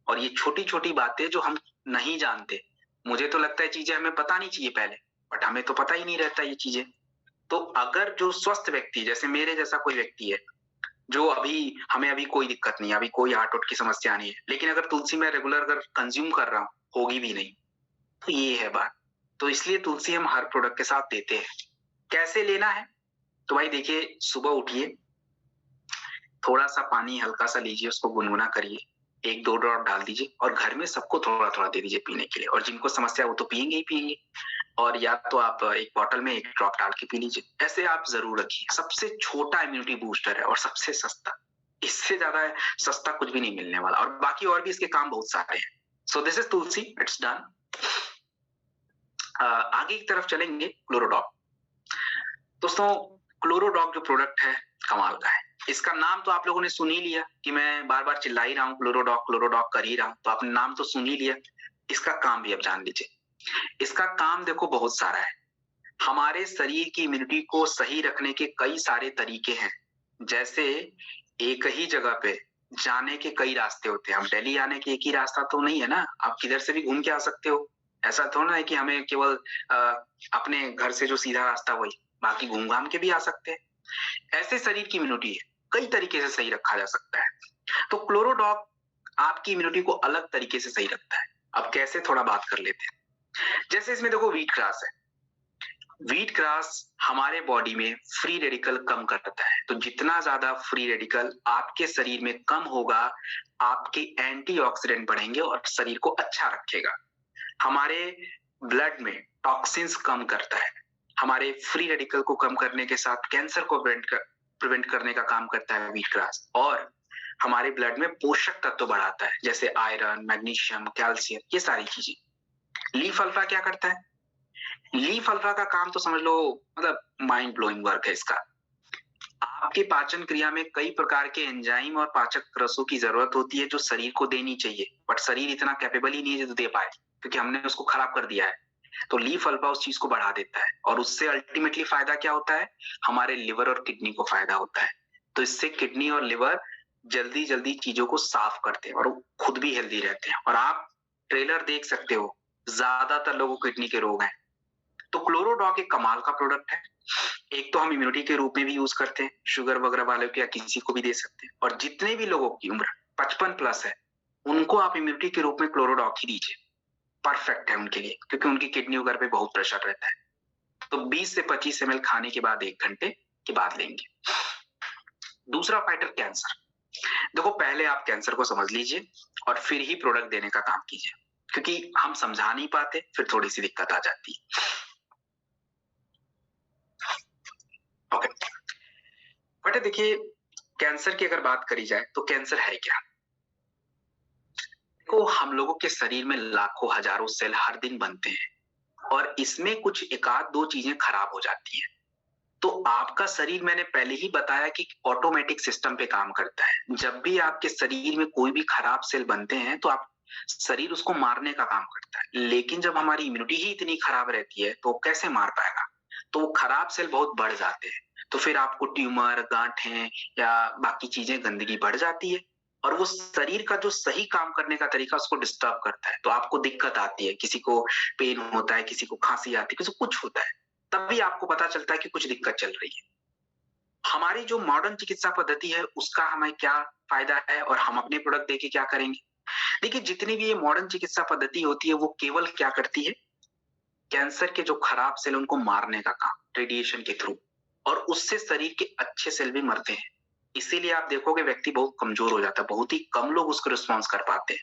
और ये छोटी छोटी बातें जो हम नहीं जानते, मुझे तो लगता है चीजें हमें पता नहीं चाहिए पहले, बट हमें तो पता ही नहीं रहता ये चीजें। तो अगर जो स्वस्थ व्यक्ति, जैसे मेरे जैसा कोई व्यक्ति है, जो अभी हमें अभी कोई दिक्कत नहीं है, अभी कोई हार्ट उट की समस्या नहीं है, लेकिन अगर तुलसी मैं रेगुलर अगर कंज्यूम कर रहा हूँ, होगी भी नहीं, तो ये है बात। तो इसलिए तुलसी हम हर प्रोडक्ट के साथ देते हैं। कैसे लेना है? तो भाई देखिए, सुबह उठिए, थोड़ा सा पानी हल्का सा लीजिए, उसको गुनगुना करिए, 1-2 ड्रॉप डाल दीजिए और घर में सबको थोड़ा थोड़ा दे दीजिए पीने के लिए। और जिनको समस्या है वो तो पियेंगे ही पियेंगे, और या तो आप एक बॉटल में 1 ड्रॉप डाल के पी लीजिए। ऐसे आप जरूर रखिए। सबसे छोटा इम्यूनिटी बूस्टर है और सबसे सस्ता, इससे ज्यादा सस्ता कुछ भी नहीं मिलने वाला। और बाकी और भी इसके काम बहुत सारे हैं। So this is Tulsi, it's done. आगे की तरफ चलेंगे, क्लोरोडॉक। दोस्तों, क्लोरोडॉक जो प्रोडक्ट है कमाल का है। इसका नाम तो आप लोगों ने सुन ही लिया कि मैं बार बार चिल्ला ही रहा हूँ, क्लोरोडॉक क्लोरोडॉक कर ही रहा हूँ, तो आपने नाम तो सुन ही लिया। इसका काम भी अब जान लीजिए। इसका काम देखो बहुत सारा है। हमारे शरीर की इम्यूनिटी को सही रखने के कई सारे तरीके हैं। जैसे एक ही जगह पे जाने के कई रास्ते होते हैं। हम दिल्ली आने के एक ही रास्ता तो नहीं है ना, आप किधर से भी घूम के आ सकते हो। ऐसा थोड़ा है कि हमें केवल अपने घर से जो सीधा रास्ता वही, बाकी घूम घाम के भी आ सकते हैं। ऐसे शरीर की इम्यूनिटी है, कई तरीके से सही रखा जा सकता है। तो क्लोरोडॉक आपकी इम्यूनिटी को अलग तरीके से सही रखता है। अब कैसे, थोड़ा बात कर लेते हैं। जैसे इसमें देखो व्हीट ग्रास है। व्हीट ग्रास हमारे बॉडी में फ्री रेडिकल कम करता है। तो जितना ज्यादा फ्री रेडिकल आपके शरीर में कम होगा, आपके एंटीऑक्सीडेंट बढ़ेंगे और शरीर को अच्छा रखेगा। हमारे ब्लड में टॉक्सिन्स कम करता है। हमारे फ्री रेडिकल को कम करने के साथ कैंसर को प्रिवेंट करने का काम करता है व्हीट ग्रास। और हमारे ब्लड में पोषक तत्व बढ़ाता है, जैसे आयरन, मैग्नीशियम, कैल्शियम, ये सारी चीजें। लीफ अल्फा क्या करता है? लीफ अल्फा का काम तो समझ लो, मतलब माइंड ब्लोइंग वर्क है इसका। आपके पाचन क्रिया में कई प्रकार के एंजाइम और पाचक रसों की जरूरत होती है जो शरीर को देनी चाहिए, बट शरीर इतना कैपेबल ही नहीं है जो दे पाए, क्योंकि हमने उसको खराब कर दिया है। तो लीफ अल्फा उस चीज को बढ़ा देता है, और उससे अल्टीमेटली फायदा क्या होता है? हमारे लिवर और किडनी को फायदा होता है। तो इससे किडनी और लिवर जल्दी जल्दी चीजों को साफ करते हैं और खुद भी हेल्दी रहते हैं। और आप ट्रेलर देख सकते हो, ज्यादातर लोगों को किडनी के रोग हैं। तो क्लोरोडॉक एक कमाल का प्रोडक्ट है। एक तो हम इम्यूनिटी के रूप में भी यूज करते हैं, शुगर वगैरह वालों को या किसी को भी दे सकते हैं। और जितने भी लोगों की उम्र 55 प्लस है, उनको आप इम्यूनिटी के रूप में क्लोरोडॉक ही दीजिए। परफेक्ट है उनके लिए, क्योंकि उनकी किडनी वगैरह पे बहुत प्रेशर रहता है। तो 20 से 25 ml खाने के बाद 1 घंटे के बाद लेंगे। दूसरा फाइटर, कैंसर। देखो, पहले आप कैंसर को समझ लीजिए और फिर ही प्रोडक्ट देने का काम कीजिए, क्योंकि हम समझा नहीं पाते, फिर थोड़ी सी दिक्कत आ जाती है। ओके, बट देखिए, कैंसर की अगर बात करी जाए तो कैंसर है क्या? तो हम लोगों के शरीर में लाखों हजारों सेल हर दिन बनते हैं, और इसमें कुछ एक आध दो चीजें खराब हो जाती हैं। तो आपका शरीर, मैंने पहले ही बताया कि ऑटोमेटिक सिस्टम पे काम करता है। जब भी आपके शरीर में कोई भी खराब सेल बनते हैं, तो आप शरीर उसको मारने का काम करता है। लेकिन जब हमारी इम्यूनिटी ही इतनी खराब रहती है, तो कैसे मार पाएगा? तो वो खराब सेल बहुत बढ़ जाते हैं, तो फिर आपको ट्यूमर, गांठें या बाकी चीजें, गंदगी बढ़ जाती है, और वो शरीर का जो सही काम करने का तरीका उसको डिस्टर्ब करता है। तो आपको दिक्कत आती है, किसी को पेन होता है, किसी को खांसी आती है, किसी को कुछ होता है, तभी आपको पता चलता है कि कुछ दिक्कत चल रही है। हमारी जो मॉडर्न चिकित्सा पद्धति है, उसका हमें क्या फायदा है और हम अपने प्रोडक्ट देके क्या करेंगे? देखिए, जितनी भी ये मॉडर्न चिकित्सा पद्धति होती है, वो केवल क्या करती है? कैंसर के जो खराब सेल उनको मारने का काम, रेडिएशन के थ्रू, और उससे शरीर के अच्छे सेल भी मरते हैं। इसीलिए आप देखोगे व्यक्ति बहुत कमजोर हो जाता है, बहुत ही कम लोग उसको रिस्पॉन्स कर पाते हैं।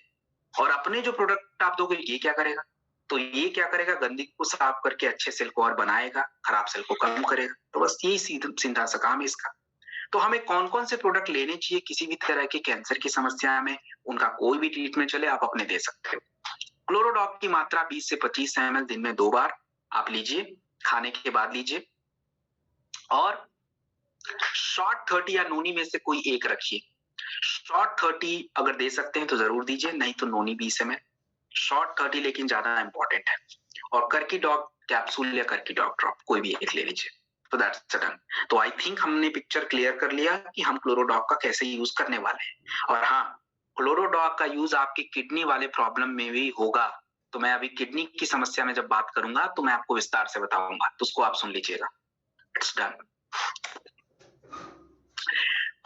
और अपने जो प्रोडक्ट आप दोगे, ये क्या करेगा? तो ये क्या करेगा? गंदगी को साफ करके अच्छे सेल को और बनाएगा, खराब सेल को कम करेगा। तो बस यही सीधा सा काम है इसका। तो हमें कौन कौन से प्रोडक्ट लेने चाहिए किसी भी तरह के कैंसर की समस्या में? उनका कोई भी ट्रीटमेंट चले, आप अपने दे सकते हो। क्लोरोडॉक की मात्रा 20 से 25 ml दिन में 2 बार आप लीजिए, खाने के बाद लीजिए। और शॉर्ट 30 या नोनी में से कोई एक रखिए। शॉर्ट 30 अगर दे सकते हैं तो जरूर दीजिए, नहीं तो नोनी 20 ml। शॉर्ट 30 लेकिन ज्यादा इंपॉर्टेंट है। और करकी डॉग कैप्सूल या करकी डॉग ड्रॉप, कोई भी एक ले लीजिए। तो दैट्स डन। तो आई थिंक हमने पिक्चर क्लियर कर लिया कि हम क्लोरोडॉग का कैसे यूज करने वाले हैं। और हाँ, क्लोरोडॉग का यूज आपके किडनी वाले प्रॉब्लम में भी होगा, तो मैं अभी किडनी की समस्या में जब बात करूंगा तो मैं आपको विस्तार से बताऊंगा, तो उसको आप सुन लीजिएगा। It's done.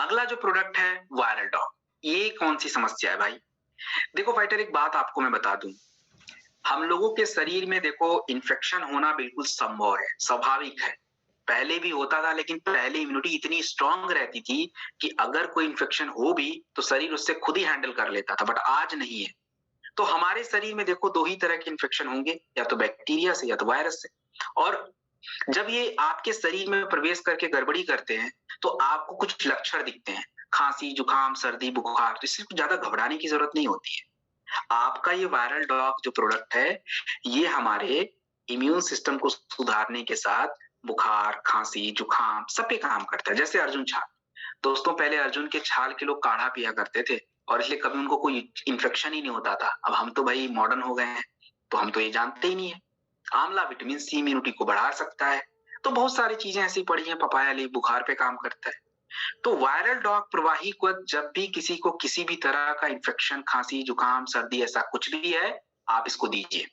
अगला जो प्रोडक्ट है वायरल डॉग, ये कौन सी समस्या है भाई? देखो फाइटर, एक बात आपको मैं बता दूं, हम लोगों के शरीर में देखो इन्फेक्शन होना बिल्कुल संभव है, स्वाभाविक है। पहले भी होता था, लेकिन पहले इम्यूनिटी इतनी स्ट्रांग रहती थी कि अगर कोई इन्फेक्शन हो भी तो शरीर उससे खुद ही हैंडल कर लेता था, बट आज नहीं है। तो हमारे शरीर में देखो दो ही तरह के इन्फेक्शन होंगे, या तो बैक्टीरिया से या तो वायरस से। और जब ये आपके शरीर में प्रवेश करके गड़बड़ी करते हैं तो आपको कुछ लक्षण दिखते हैं, खांसी, जुकाम, सर्दी, बुखार। तो इससे ज्यादा घबराने की जरूरत नहीं होती है। आपका ये वायरल डॉग जो प्रोडक्ट है, ये हमारे इम्यून सिस्टम को सुधारने के साथ बुखार, खांसी, जुकाम सब पे काम करता है। जैसे अर्जुन छाल, दोस्तों पहले अर्जुन के छाल के लोग काढ़ा पिया करते थे और इसलिए कभी उनको कोई इन्फेक्शन ही नहीं होता था। अब हम तो भाई मॉडर्न हो गए हैं, तो हम तो ये जानते ही नहीं है। आंवला विटामिन सी इम्यूनिटी को बढ़ा सकता है। तो बहुत सारी चीजें ऐसी पड़ी हैं, पपाया लीफ बुखार पे काम करता है। तो वायरल डॉग प्रवाही को जब भी किसी को किसी भी तरह का इन्फेक्शन, खांसी, जुकाम, सर्दी ऐसा कुछ भी है, आप इसको दीजिए।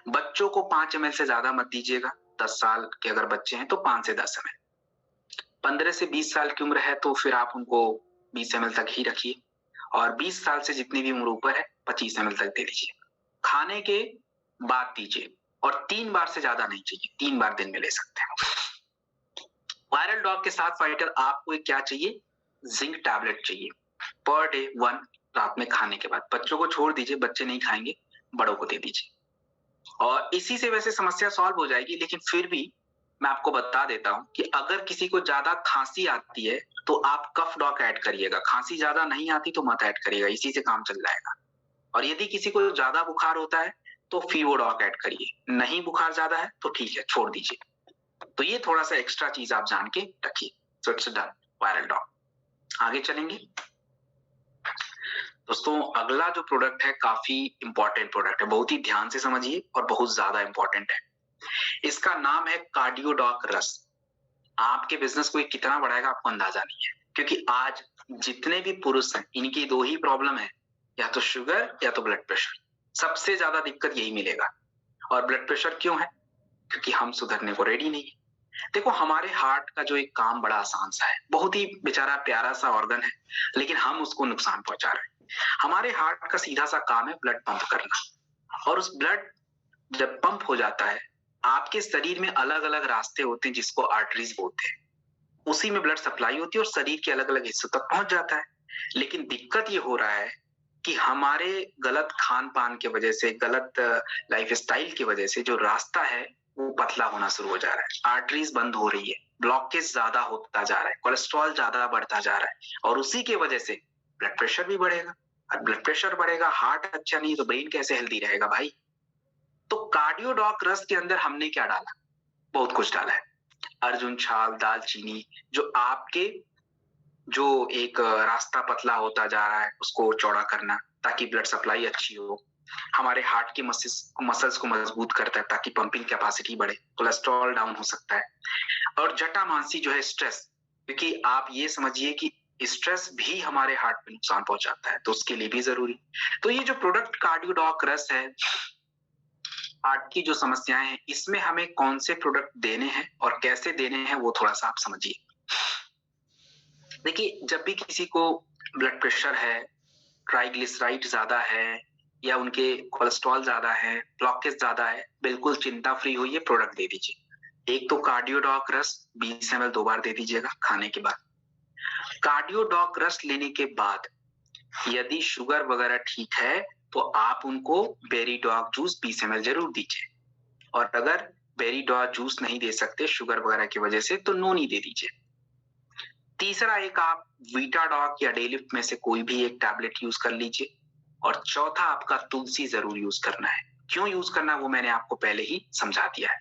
बच्चों को 5 ml से ज्यादा मत दीजिएगा। 10 साल के अगर बच्चे हैं तो 5 से 10 ml। 15 से 20 साल की उम्र है तो फिर आप उनको 20 ml तक ही रखिए, और 20 साल से जितनी भी उम्र ऊपर है 25 ml तक दे दीजिए। खाने के बाद दीजिए, और 3 बार से ज्यादा नहीं चाहिए, 3 बार दिन में ले सकते हैं। वायरल डॉग के साथ फाइटर आपको एक क्या चाहिए, जिंक टैबलेट चाहिए पर डे 1, रात में खाने के बाद। बच्चों को छोड़ दीजिए, बच्चे नहीं खाएंगे, बड़ों को दे दीजिए, और इसी से वैसे समस्या सॉल्व हो जाएगी। लेकिन फिर भी मैं आपको बता देता हूं कि अगर किसी को ज्यादा खांसी आती है तो आप कफ डॉग ऐड करिएगा, खांसी ज्यादा नहीं आती तो मत ऐड करिएगा, इसी से काम चल जाएगा। और यदि किसी को ज्यादा बुखार होता है तो फीवर डॉग ऐड करिए, नहीं बुखार ज्यादा है तो ठीक है, छोड़ दीजिए। तो ये थोड़ा सा एक्स्ट्रा चीज आप जान के रखिए। So it's done, viral dog. आगे चलेंगे दोस्तों। अगला जो प्रोडक्ट है काफी इंपॉर्टेंट प्रोडक्ट है, बहुत ही ध्यान से समझिए और बहुत ज्यादा इंपॉर्टेंट है। इसका नाम है कार्डियोडॉक रस। आपके बिजनेस को कितना बढ़ाएगा आपको अंदाजा नहीं है, क्योंकि आज जितने भी पुरुष हैं इनकी दो ही प्रॉब्लम है, या तो शुगर या तो ब्लड प्रेशर। सबसे ज्यादा दिक्कत यही मिलेगा। और ब्लड प्रेशर क्यों है? क्योंकि हम सुधरने को रेडी नहीं है। देखो हमारे हार्ट का जो एक काम बड़ा आसान सा है, बहुत ही बेचारा प्यारा सा ऑर्गन है, लेकिन हम उसको नुकसान पहुंचा रहे हैं। हमारे हार्ट का सीधा सा काम है ब्लड पंप करना, और उस ब्लड जब पंप हो जाता है, आपके शरीर में अलग अलग रास्ते होते हैं जिसको आर्टरीज बोलते हैं, उसी में ब्लड सप्लाई होती है और शरीर के अलग अलग हिस्सों तक पहुंच जाता है। लेकिन दिक्कत ये हो रहा है कि हमारे गलत खान पान की वजह से, गलत लाइफ स्टाइल की वजह से जो रास्ता है वो पतला होना शुरू हो जा रहा है, आर्टरीज बंद हो रही है, ब्लॉकेज ज्यादा होता जा रहा है, कोलेस्ट्रॉल ज्यादा बढ़ता जा रहा है, और उसी की वजह से ब्लड प्रेशर भी बढ़ेगा। और ब्लड प्रेशर बढ़ेगा, हार्ट अच्छा नहीं तो ब्रेन कैसे हेल्दी रहेगा भाई? तो कार्डियोडॉक रस के अंदर हमने क्या डाला? बहुत कुछ डाला है। अर्जुन छाल, दालचीनी, जो आपके जो एक रास्ता पतला होता जा रहा है उसको चौड़ा करना ताकि ब्लड सप्लाई अच्छी हो, हमारे हार्ट के मसल्स को मजबूत करता है ताकि पंपिंग कैपेसिटी बढ़े, कोलेस्ट्रॉल डाउन हो सकता है। और जटा मांसी जो है स्ट्रेस, क्योंकि आप ये समझिए कि स्ट्रेस भी हमारे हार्ट पे नुकसान पहुंचाता है, तो उसके लिए भी जरूरी। तो ये जो प्रोडक्ट कार्डियोडॉक रस है, हार्ट की जो समस्याएं हैं, इसमें हमें कौन से प्रोडक्ट देने हैं और कैसे देने हैं वो थोड़ा सा आप समझिए। देखिए जब भी किसी को ब्लड प्रेशर है, ट्राइग्लिसराइड ज्यादा है, या उनके कोलेस्ट्रॉल ज्यादा है, ब्लॉकेज ज्यादा है, बिल्कुल चिंता फ्री होइए, प्रोडक्ट दे दीजिए। एक तो कार्डियोडॉक रस 20 ml 2 बार दे दीजिएगा खाने के बाद। कार्डियोडॉक रस लेने के बाद यदि शुगर वगैरह ठीक है तो आप उनको बेरीडॉग जूस 20 ml जरूर दीजिए, और अगर बेरीडॉग जूस नहीं दे सकते शुगर वगैरह की वजह से तो नोनी दे दीजिए। तीसरा एक आप वीटाडॉग या डेलिफ्ट में से कोई भी एक टैबलेट यूज कर लीजिए। और चौथा आपका तुलसी जरूर यूज करना है। क्यों यूज करना वो मैंने आपको पहले ही समझा दिया है।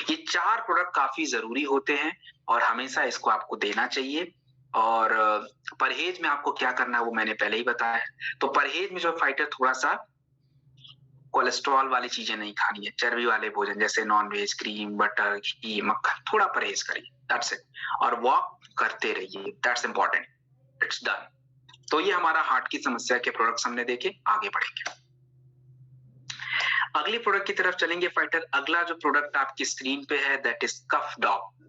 ये 4 प्रोडक्ट काफी जरूरी होते हैं और हमेशा इसको आपको देना चाहिए। और परहेज में आपको क्या करना है वो मैंने पहले ही बताया। तो परहेज में जो फाइटर थोड़ा सा कोलेस्ट्रॉल वाली चीजें नहीं खानी है, चर्बी वाले भोजन जैसे नॉन वेज, क्रीम, बटर, घी, मक्खन, थोड़ा परहेज करिए, दैट्स इट। और वॉक करते रहिए, दैट्स इंपॉर्टेंट। It's done. तो ये हमारा हार्ट की समस्या के प्रोडक्ट्स हमने देखे, आगे बढ़ेंगे। अगली प्रोडक्ट की तरफ चलेंगे फाइटर। अगला जो प्रोडक्ट आपकी स्क्रीन पे है दैट इज कफ डॉग।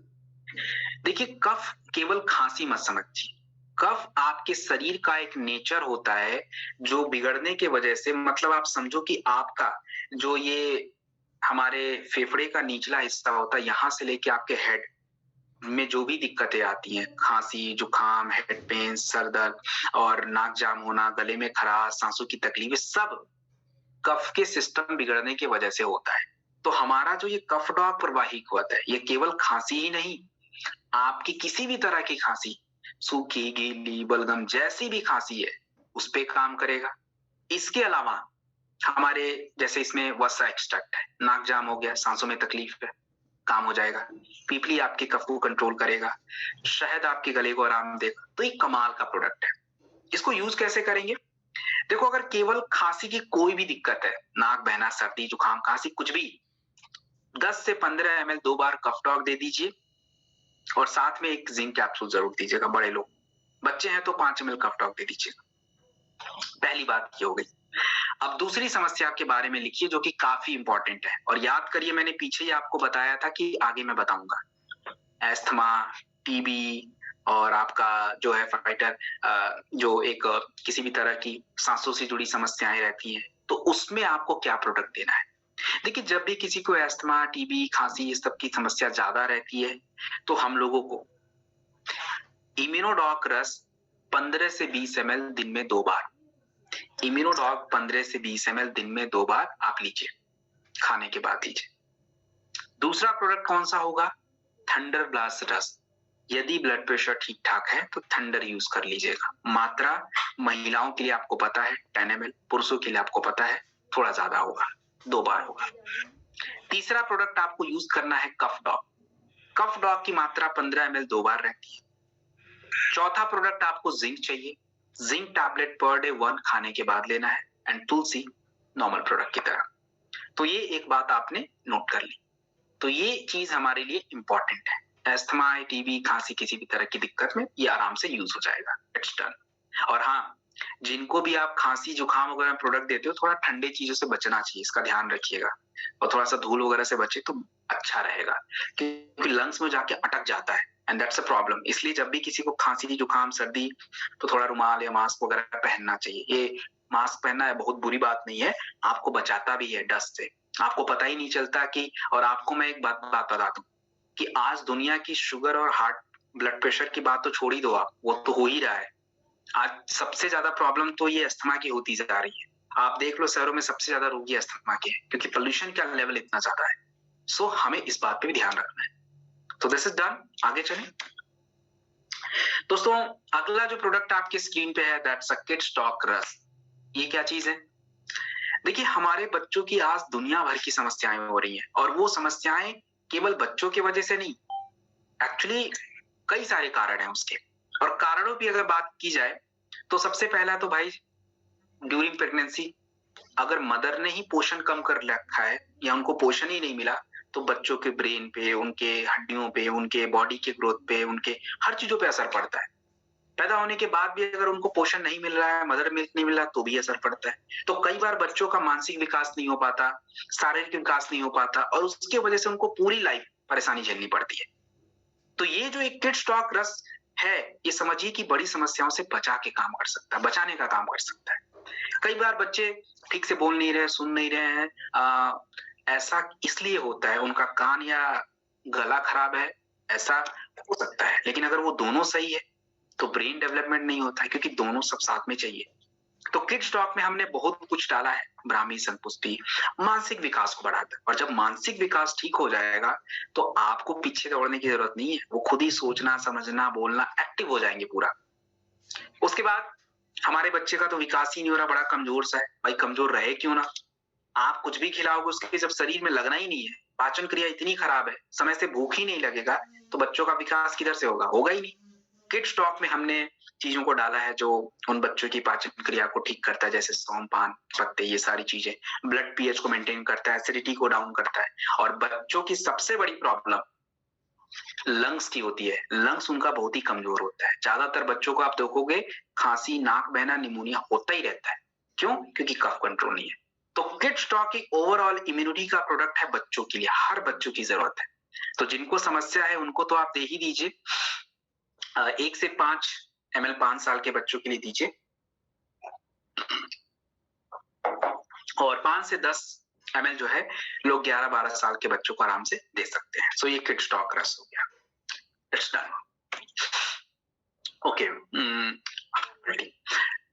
देखिए कफ केवल खांसी मत समझिए, कफ आपके शरीर का एक नेचर होता है जो बिगड़ने के वजह से, मतलब आप समझो कि आपका जो ये हमारे फेफड़े का निचला हिस्सा होता है, यहाँ से लेके आपके हेड में जो भी दिक्कतें आती हैं, खांसी, जुकाम, हेड पेन, सर दर्द और नाक जाम होना, गले में खराश, सांसों की तकलीफें, सब कफ के सिस्टम बिगड़ने की वजह से होता है। तो हमारा जो ये कफ डॉग प्रवाहिक होता है, ये केवल खांसी ही नहीं, आपकी किसी भी तरह की खांसी, सूखी, गीली, बलगम, जैसी भी खांसी है उस पे काम करेगा। इसके अलावा हमारे जैसे इसमें वसा एक्सट्रैक्ट है, नाक जाम हो गया, सांसों में तकलीफ है, काम हो जाएगा। पीपली आपके कफ को कंट्रोल करेगा, शहद आपके गले को आराम देगा। तो ये कमाल का प्रोडक्ट है। इसको यूज कैसे करेंगे? देखो अगर केवल खांसी की कोई भी दिक्कत है, नाक बहना, सर्दी, जुकाम, खांसी, कुछ भी, 10 से 15 ml 2 बार कफ डॉग दे दीजिए और साथ में एक जिंक कैप्सूल जरूर दीजिएगा। बड़े लोग, बच्चे हैं तो 5 ml कफ डॉग दे दीजिएगा। पहली बात ये हो गई। अब दूसरी समस्या के बारे में लिखिए जो कि काफी इंपॉर्टेंट है, और याद करिए मैंने पीछे ही आपको बताया था कि आगे मैं बताऊंगा। एस्थमा, टीबी और आपका जो है फाइटर जो एक किसी भी तरह की सांसों से जुड़ी समस्याएं रहती हैं, तो उसमें आपको क्या प्रोडक्ट देना है। देखिए जब भी किसी को एस्थमा, टीबी, खांसी, इस सब की समस्या ज्यादा रहती है तो हम लोगों को इम्यूनोडॉक रस 15 से 20 ml दिन में 2 बार, इम्यूनोडॉक 15 से 20 ml दिन में 2 बार आप लीजिए, खाने के बाद लीजिए। दूसरा प्रोडक्ट कौन सा होगा? थंडर ब्लास्ट रस। यदि ब्लड प्रेशर ठीक ठाक है तो थंडर यूज कर लीजिएगा। मात्रा महिलाओं के लिए आपको पता है 10 ml, पुरुषों के लिए आपको पता है थोड़ा ज्यादा होगा, 2 बार होगा। तीसरा प्रोडक्ट आपको यूज करना है कफ डॉग। कफ डॉग की मात्रा 15 ml 2 बार रहती है। चौथा प्रोडक्ट आपको जिंक चाहिए, जिंक टैबलेट पर डे 1 खाने के बाद लेना है, एंड तुलसी नॉर्मल प्रोडक्ट की तरह। तो ये एक बात आपने नोट कर ली। तो ये चीज हमारे लिए इंपॉर्टेंट है। एस्थमा, टीबी, खांसी, किसी भी तरह की दिक्कत में ये आराम से यूज हो जाएगा। It's done. और हाँ, जिनको भी आप खांसी, जुकाम वगैरह प्रोडक्ट देते हो, थोड़ा ठंडे चीजों से बचना चाहिए, इसका ध्यान रखिएगा। और थोड़ा सा धूल वगैरह से बचे तो अच्छा रहेगा, क्योंकि लंग्स में जाके अटक जाता है एंड दैट्स अ प्रॉब्लम। इसलिए जब भी किसी को खांसी, जुकाम, सर्दी, तो थोड़ा रुमाल या मास्क वगैरह पहनना चाहिए। ये मास्क पहनना है बहुत बुरी बात नहीं है, आपको बचाता भी है डस्ट से, आपको पता ही नहीं चलता कि। और आपको मैं एक बात बता दूं कि आज दुनिया की शुगर और हार्ट ब्लड प्रेशर की बात तो छोड़ ही दो आप, वो तो हो ही रहा है। आज सबसे ज्यादा प्रॉब्लम तो ये अस्थमा की होती जा रही है। आप देख लो शहरों में सबसे ज्यादा रोगी अस्थमा के हैं, क्योंकि पोल्यूशन का लेवल इतना ज्यादा है। सो हमें इस बात पे भी ध्यान रखना है। तो दिस इज डन। आगे चलें दोस्तों। अगला जो प्रोडक्ट आपके स्क्रीन पे है दैट्स अ किड्स डॉग रस। ये क्या चीज है? देखिए हमारे बच्चों की आज दुनिया भर की समस्याएं हो रही हैं, और वो समस्याएं केवल बच्चों की वजह से नहीं, एक्चुअली कई सारे कारण हैं उसके। और कारणों की अगर बात की जाए तो सबसे पहला तो भाई ड्यूरिंग प्रेगनेंसी अगर मदर ने ही पोषण कम कर रखा है या उनको पोषण ही नहीं मिला, तो बच्चों के ब्रेन पे, उनके हड्डियों पे, उनके बॉडी के ग्रोथ पे, उनके हर चीजों पे असर पड़ता है। पैदा होने के बाद भी अगर उनको पोषण नहीं मिल रहा है, मदर मिल्क नहीं मिल रहा, तो भी असर पड़ता है। तो कई बार बच्चों का मानसिक विकास नहीं हो पाता, शारीरिक विकास नहीं हो पाता, और उसके वजह से उनको पूरी लाइफ परेशानी झेलनी पड़ती है। तो ये जो एक किड्स डॉग रस है, ये समझिए कि बड़ी समस्याओं से बचा के काम कर सकता है, बचाने का काम कर सकता है। कई बार बच्चे ठीक से बोल नहीं रहे, सुन नहीं रहे हैं, ऐसा इसलिए होता है उनका कान या गला खराब है, ऐसा हो सकता है। लेकिन अगर वो दोनों सही है तो ब्रेन डेवलपमेंट नहीं होता है, क्योंकि दोनों सब साथ में चाहिए। तो किड्स डॉग में हमने बहुत कुछ डाला है, ब्राह्मी, संतुष्टि, मानसिक विकास को बढ़ाता है। और जब मानसिक विकास ठीक हो जाएगा तो आपको पीछे दौड़ने की जरूरत नहीं है, वो खुद ही सोचना, समझना, बोलना, एक्टिव हो जाएंगे पूरा। उसके बाद हमारे बच्चे का तो विकास ही नहीं हो रहा, बड़ा कमजोर सा है। भाई कमजोर रहे क्यों ना, आप कुछ भी खिलाओगे उसके जब शरीर में लगना ही नहीं है, पाचन क्रिया इतनी खराब है, समय से भूख ही नहीं लगेगा, तो बच्चों का विकास किधर से होगा? होगा ही नहीं। किड्स डॉग में हमने चीजों को डाला है जो उन बच्चों की पाचन क्रिया को ठीक करता है, जैसे सौंफ, पान, पत्ते, ये सारी चीजें। ब्लड पीएच को मेंटेन करता है, एसिडिटी को डाउन करता है। और बच्चों की सबसे बड़ी प्रॉब्लम लंग्स की होती है, लंग्स उनका बहुत ही कमजोर होता है। ज्यादातर बच्चों को आप देखोगे खांसी, नाक बहना, निमोनिया होता ही रहता है। क्यों? क्योंकि कफ कंट्रोल नहीं है। तो किड स्टॉक की ओवरऑल इम्यूनिटी का प्रोडक्ट है बच्चों के लिए, हर बच्चों की जरूरत है। तो जिनको समस्या है उनको तो आप दे ही दीजिए। 1 से 5 ml 5 साल के बच्चों के लिए दीजिए, और 5 से 10 ml जो है लोग 11-12 साल के बच्चों को आराम से दे सकते हैं। सो ये किड स्टॉक रस हो गया। It's done. ओके,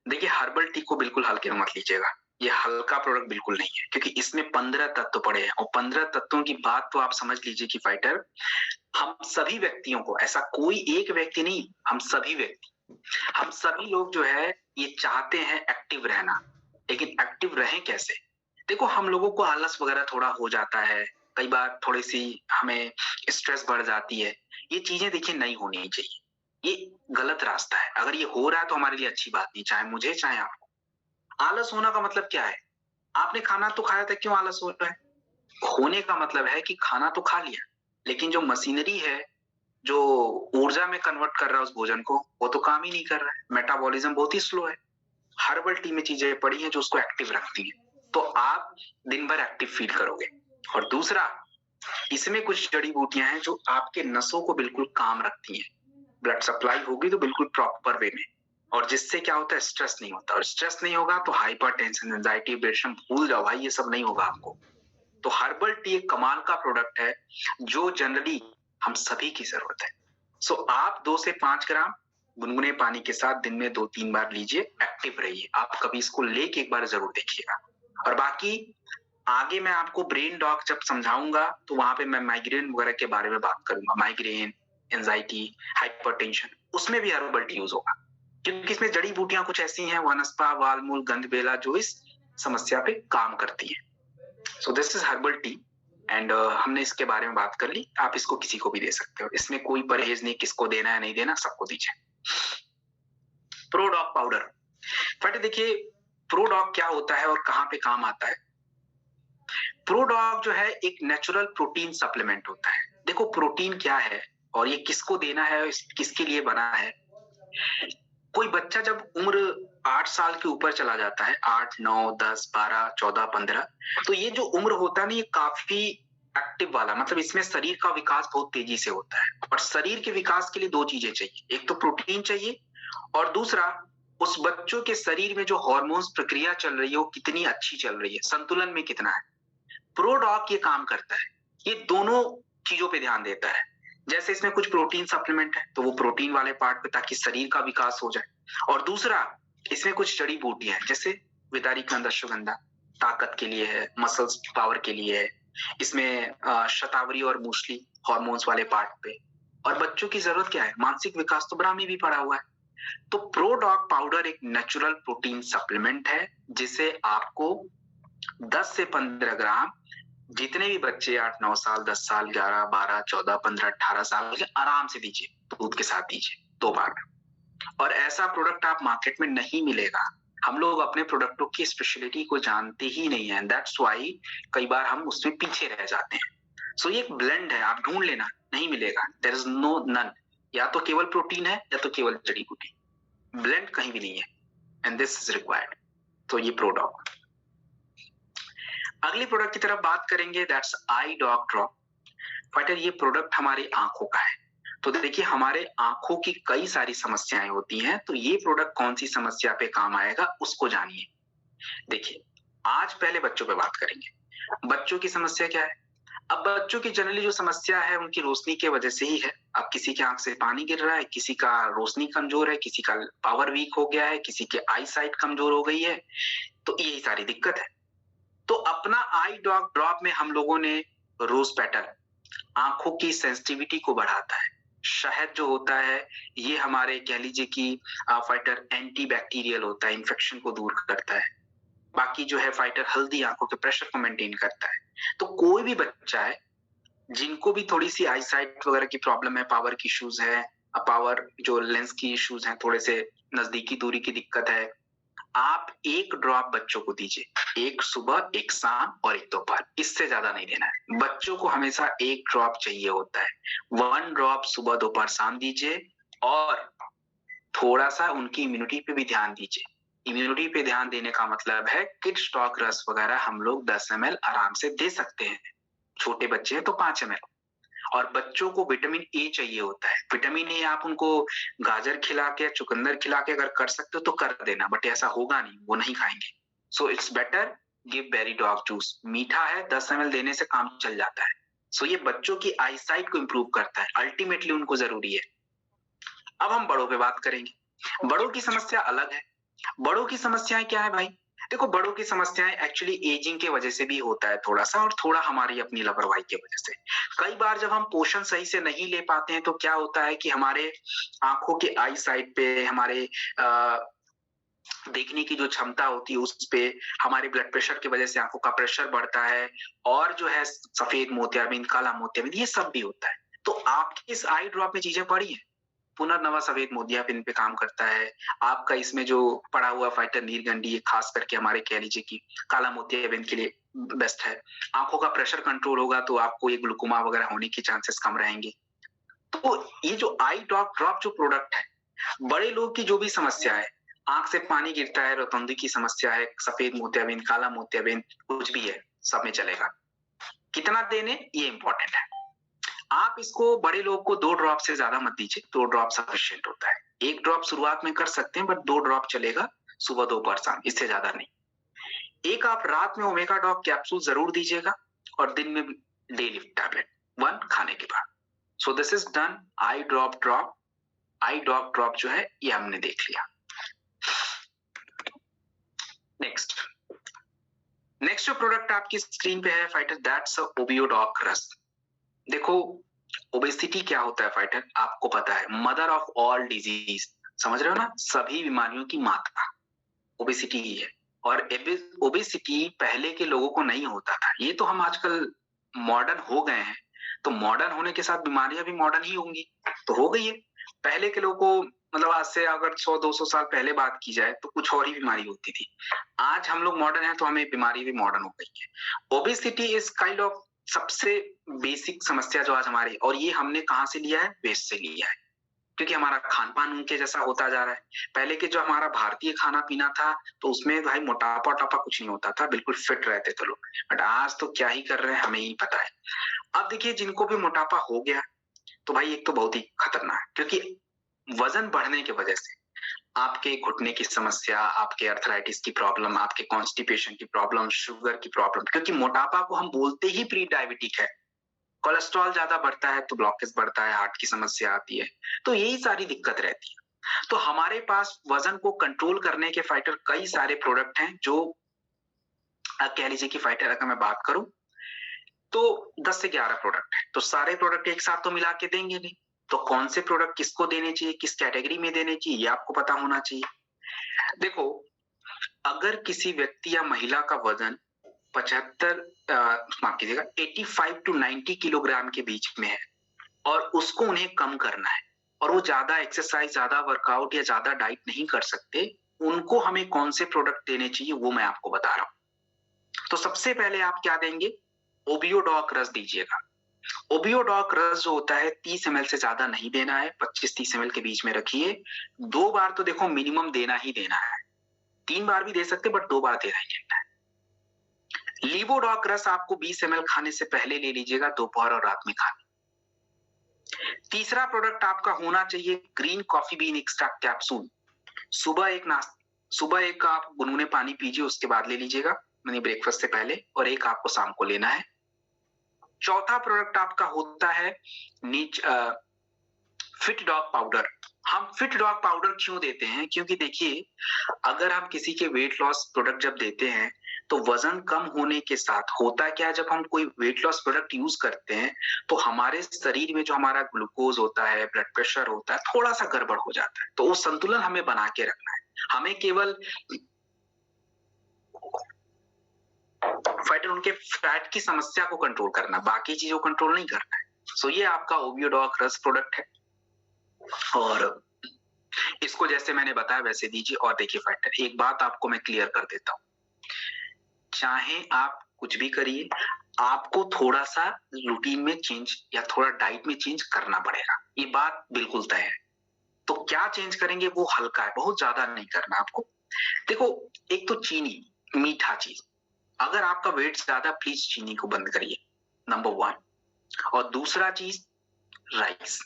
देखिए हर्बल टी को बिल्कुल हल्के में मत लीजिएगा। ये हल्का प्रोडक्ट बिल्कुल नहीं है, क्योंकि इसमें 15 तत्व पड़े हैं, और 15 तत्वों की बात तो आप समझ लीजिए कि फाइटर, हम सभी व्यक्तियों को, ऐसा कोई एक व्यक्ति नहीं, हम सभी लोग जो है ये चाहते हैं एक्टिव रहना। लेकिन एक्टिव रहें कैसे? देखो हम लोगों को आलस वगैरह थोड़ा हो जाता है, कई बार थोड़ी सी हमें स्ट्रेस बढ़ जाती है। ये चीजें देखिए नहीं होनी चाहिए, ये गलत रास्ता है। अगर ये हो रहा है तो हमारे लिए अच्छी बात नहीं, चाहे मुझे चाहे आपको। आलस होना का मतलब क्या है? आपने खाना तो खाया था, क्यों आलस हो रहा है? होने का मतलब है कि खाना तो खा लिया, लेकिन जो मशीनरी है जो ऊर्जा में कन्वर्ट कर रहा है उस भोजन को, वो तो काम ही नहीं कर रहा है। मेटाबॉलिज्म बहुत ही स्लो है। हर्बल टी में चीजें पड़ी हैं जो उसको एक्टिव रखती है, तो आप दिन भर एक्टिव फील करोगे। और दूसरा, इसमें कुछ जड़ी बूटियां हैं जो आपके नसों को बिल्कुल काम रखती हैं। ब्लड सप्लाई होगी तो बिल्कुल प्रॉपर वे में, और जिससे क्या होता है, स्ट्रेस नहीं होता। और स्ट्रेस नहीं होगा तो हाइपर टेंशन, एंजाइटी, डिप्रेशन भूल जाओ भाई, ये सब नहीं होगा आपको। तो हर्बल टी एक कमाल का प्रोडक्ट है जो जनरली हम सभी की जरूरत है। सो आप 2 से 5 ग्राम गुनगुने पानी के साथ दिन में 2-3 बार लीजिए, एक्टिव रहिए। आप कभी इसको लेके एक बार जरूर देखिएगा। और बाकी आगे मैं आपको ब्रेन डॉग जब समझाऊंगा तो वहां पे मैं माइग्रेन वगैरह के बारे में बात करूंगा। माइग्रेन, एंजाइटी, हाइपरटेंशन, उसमें भी हर्बल टी यूज होगा, क्योंकि इसमें जड़ी बूटियां कुछ ऐसी हैं, वनस्पा, वालमूल, गंधबेला, जो इस समस्या पे काम करती है। So this is herbal tea, and हमने इसके बारे में बात कर ली। आप इसको किसी को भी दे सकते हो, इसमें कोई परहेज नहीं, किसको देना है नहीं देना, सबको दीजिए। प्रोडॉग पाउडर, बट देखिए प्रोडॉग क्या होता है और कहाँ पे काम आता है। प्रोडॉग जो है एक नेचुरल प्रोटीन सप्लीमेंट होता है। देखो प्रोटीन क्या है और ये किसको देना है, किसके लिए बना है। कोई बच्चा जब उम्र 8 साल के ऊपर चला जाता है, 8, 9, 10, 12, 14, 15, तो ये जो उम्र होता है ना, ये काफी एक्टिव वाला, मतलब इसमें शरीर का विकास बहुत तेजी से होता है। और शरीर के विकास के लिए 2 चीजें चाहिए, एक तो प्रोटीन चाहिए, और दूसरा उस बच्चों के शरीर में जो हार्मोन्स प्रक्रिया चल रही है वो कितनी अच्छी चल रही है, संतुलन में कितना है। प्रोडॉग ये काम करता है, ये दोनों चीजों पे ध्यान देता है। जैसे इसमें कुछ प्रोटीन सप्लीमेंट है तो वो प्रोटीन वाले पार्ट पे, ताकि शरीर का विकास हो जाए। और दूसरा, इसमें कुछ जड़ी बूटियां हैं, जैसे विदारी कंद, अश्वगंधा, ताकत के लिए है, मसल्स पावर के लिए है। इसमें शतावरी और मूसली हार्मोन्स वाले पार्ट पे। और बच्चों की जरूरत क्या है, मानसिक विकास, तो ब्राह्मी भी पड़ा हुआ है। तो प्रोडॉग पाउडर एक नेचुरल प्रोटीन सप्लीमेंट है, जिसे आपको 10 से 15 ग्राम, जितने भी बच्चे 8, 9 साल, 10 साल, 11, 12, 14, 15, 18 साल के, आराम से दीजिए, दूध के साथ दीजिए 2 बार। और ऐसा प्रोडक्ट आप मार्केट में नहीं मिलेगा। हम लोग अपने प्रोडक्टों की स्पेशलिटी को जानते ही नहीं है, दैट्स व्हाई कई बार हम उसमें पीछे रह जाते हैं। सो ये एक ब्लेंड है, आप ढूंढ लेना, नहीं मिलेगा, देयर इज नो नन। या तो केवल प्रोटीन है या तो केवल जड़ी बूटी, ब्लेंड कहीं भी नहीं है, एंड दिस इज रिक्वायर्ड। तो ये प्रोडॉग। अगली प्रोडक्ट की तरफ बात करेंगे, that's I dog drop. Fighter, ये प्रोडक्ट हमारी आंखों का है। तो देखिए हमारे आंखों की कई सारी समस्याएं होती हैं, तो ये प्रोडक्ट कौन सी समस्या पे काम आएगा उसको जानिए। देखिए आज पहले बच्चों पे बात करेंगे। बच्चों की समस्या क्या है? अब बच्चों की जनरली जो समस्या है उनकी रोशनी के वजह से ही है। अब किसी के आंख से पानी गिर रहा है, किसी का रोशनी कमजोर है, किसी का पावर वीक हो गया है, किसी की आई साइट कमजोर हो गई है, तो यही सारी दिक्कत है। तो अपना आई डॉग ड्रॉप में हम लोगों ने रोज पेटल आंखों की सेंसिटिविटी को बढ़ाता है। शहद जो होता है ये हमारे कह लीजिए कि फाइटर एंटी बैक्टीरियल होता है, इन्फेक्शन को दूर करता है। बाकी जो है फाइटर हल्दी आंखों के प्रेशर को मेंटेन करता है। तो कोई भी बच्चा है जिनको भी थोड़ी सी आई साइट वगैरह की प्रॉब्लम है, पावर की इश्यूज है, पावर जो लेंस की इश्यूज हैं, थोड़े से नजदीकी दूरी की दिक्कत है, आप 1 ड्रॉप बच्चों को दीजिए, 1 सुबह, 1 शाम और 1 दोपहर, इससे ज्यादा नहीं देना है। बच्चों को हमेशा 1 ड्रॉप चाहिए होता है। 1 ड्रॉप सुबह, दोपहर, शाम दीजिए और थोड़ा सा उनकी इम्यूनिटी पे भी ध्यान दीजिए। इम्यूनिटी पे ध्यान देने का मतलब है किड स्टॉक रस वगैरह हम लोग 10 ml आराम से दे सकते हैं। छोटे बच्चे हैं तो 5 ml। और बच्चों को विटामिन ए चाहिए होता है। विटामिन ए आप उनको गाजर खिला के, चुकंदर खिला के अगर कर सकते हो तो कर देना, बट ऐसा होगा नहीं, वो नहीं खाएंगे। So it's better give berry dog juice. मीठा है, 10 ml देने से काम चल जाता है। सो ये बच्चों की आई साइट को इंप्रूव करता है, अल्टीमेटली उनको जरूरी है। अब हम बड़ों पे बात करेंगे। बड़ों की समस्या अलग है। बड़ों की समस्याएं क्या है भाई? देखो, बड़ों की समस्याएं एक्चुअली एजिंग के वजह से भी होता है थोड़ा सा, और थोड़ा हमारी अपनी लापरवाही की वजह से। कई बार जब हम पोषण सही से नहीं ले पाते हैं तो क्या होता है कि हमारे आंखों के आई साइड पे, हमारे देखने की जो क्षमता होती है उस पे, हमारे ब्लड प्रेशर की वजह से आंखों का प्रेशर बढ़ता है, और जो है सफेद मोतियाबिंद, काला मोतियाबिंद, ये सब भी होता है। तो आपकी इस आई ड्रॉप में चीजें पड़ी है। पुनर्नवा सफेद मोतियाबिंद पे काम करता है। आपका इसमें जो पड़ा हुआ फाइटर नीलगंडी, खास करके हमारे कह लीजिए कि काला मोतियाबिंद के लिए बेस्ट है। आंखों का प्रेशर कंट्रोल होगा तो आपको ये ग्लूकोमा वगैरह होने के चांसेस कम रहेंगे। तो ये जो आई ड्रॉप जो प्रोडक्ट है, बड़े लोग की जो भी समस्या है, आंख से पानी गिरता है, रोतंदी की समस्या है, सफेद मोतियाबिंद, काला मोतियाबिंद, कुछ भी है, सब में चलेगा। कितना देने ये इंपॉर्टेंट है। आप इसको बड़े लोग को 2 ड्रॉप से ज्यादा मत दीजिए, 2 ड्रॉप सफिशिएंट होता है। 1 ड्रॉप शुरुआत में कर सकते हैं, बट 2 ड्रॉप चलेगा, सुबह, दोपहर, शाम, इससे ज्यादा नहीं। एक आप रात में ओमेगा डॉग कैप्सूल जरूर दीजिएगा, और दिन में डे लिफ्ट टैबलेट 1 खाने के बाद। So this is done I drop जो है ये हमने देख लिया। नेक्स्ट जो प्रोडक्ट आपकी स्क्रीन पे है फाइटर, दैट्स ओबियो डॉग क्रस। देखो, ओबेसिटी क्या होता है फाइटर, आपको पता है, मदर ऑफ ऑल डिजीज, समझ रहे हो ना, सभी बीमारियों की माता ओबेसिटी ही है। और ओबेसिटी पहले के लोगों को नहीं होता था, ये तो हम आजकल मॉडर्न हो गए हैं, तो मॉडर्न होने के साथ बीमारियां भी मॉडर्न ही होंगी, तो हो गई है। पहले के लोगों को, मतलब आज से अगर 100-200 साल पहले बात की जाए तो कुछ और ही बीमारी होती थी। आज हम लोग मॉडर्न हैं तो हमें बीमारी भी मॉडर्न हो गई है। ओबेसिटी इज काइंड ऑफ सबसे बेसिक समस्या जो आज हमारी, और ये हमने कहाँ से लिया है? वेस्ट से लिया है, क्योंकि हमारा खान पान उनके जैसा होता जा रहा है। पहले के जो हमारा भारतीय खाना पीना था तो उसमें भाई मोटापा कुछ नहीं होता था, बिल्कुल फिट रहते थे लोग। बट आज तो क्या ही कर रहे हैं हमें ही पता है। अब देखिए, जिनको भी मोटापा हो गया तो भाई एक तो बहुत ही खतरनाक, क्योंकि वजन बढ़ने की वजह से आपके घुटने की समस्या, आपके अर्थराइटिस की प्रॉब्लम, आपके कॉन्स्टिपेशन की प्रॉब्लम, शुगर की प्रॉब्लम, क्योंकि मोटापा को हम बोलते ही प्री डायबिटिक है। कोलेस्ट्रॉल ज्यादा बढ़ता है तो ब्लॉकेज बढ़ता है, हार्ट की समस्या आती है, तो यही सारी दिक्कत रहती है। तो हमारे पास वजन को कंट्रोल करने के फाइटर कई सारे प्रोडक्ट हैं, जो कह लीजिए कि फाइटर अगर मैं बात करूं तो 10 से 11 प्रोडक्ट है। तो सारे प्रोडक्ट एक साथ तो मिला के देंगे नहीं, तो कौन से प्रोडक्ट किसको देने चाहिए, किस कैटेगरी में देने चाहिए, ये आपको पता होना चाहिए। देखो, अगर किसी व्यक्ति या महिला का वजन 75 माफ कीजिएगा 85 टू 90 किलोग्राम के बीच में है, और उसको उन्हें कम करना है, और वो ज्यादा एक्सरसाइज, ज्यादा वर्कआउट या ज्यादा डाइट नहीं कर सकते, उनको हमें कौन से प्रोडक्ट देने चाहिए वो मैं आपको बता रहा हूं। तो सबसे पहले आप क्या देंगे? ओबियो डॉग रस दीजिएगा। ओबियो डॉग रस जो होता है 30 ml से ज्यादा नहीं देना है, 25-30 ml के बीच में रखिए। 2 बार तो देखो मिनिमम देना ही देना है, 3 बार भी दे सकते, बट 2 बार देना ही देना है। लीवोडॉग रस आपको 20 ml खाने से पहले ले लीजिएगा, दोपहर और रात में खाने। तीसरा प्रोडक्ट आपका होना चाहिए green coffee bean extract capsule. सुबह एक आप गुनगुने पानी पीजिए, उसके बाद ले लीजिएगा, यानी ब्रेकफास्ट से पहले, और एक आपको शाम को लेना है। चौथा प्रोडक्ट आपका होता है फिट डॉग पाउडर। हम फिट डॉग पाउडर क्यों देते हैं? क्योंकि देखिए, अगर हम किसी के वेट लॉस प्रोडक्ट जब देते हैं तो वजन कम होने के साथ होता क्या, जब हम कोई वेट लॉस प्रोडक्ट यूज करते हैं तो हमारे शरीर में जो हमारा ग्लूकोज होता है, ब्लड प्रेशर होता है, थोड़ा सा गड़बड़ हो जाता है। तो वो संतुलन हमें बना के रखना है। हमें केवल फाइटर उनके फैट की समस्या को कंट्रोल करना, बाकी चीजों को कंट्रोल नहीं करना है। सो ये आपका ओबियो डॉग रस प्रोडक्ट है। और इसको जैसे मैंने बताया वैसे दीजिए। और देखिए फाइटर, एक बात आपको मैं क्लियर कर देता हूँ, चाहे आप कुछ भी करिए, आपको थोड़ा सा रूटीन में चेंज या थोड़ा डाइट में चेंज करना पड़ेगा, ये बात बिल्कुल तय है। तो क्या चेंज करेंगे, वो हल्का है, बहुत ज्यादा नहीं करना आपको। देखो, एक तो चीनी, मीठा चीज, अगर आपका वेट ज्यादा, प्लीज चीनी को बंद करिए, नंबर 1। और दूसरा चीज, राइस,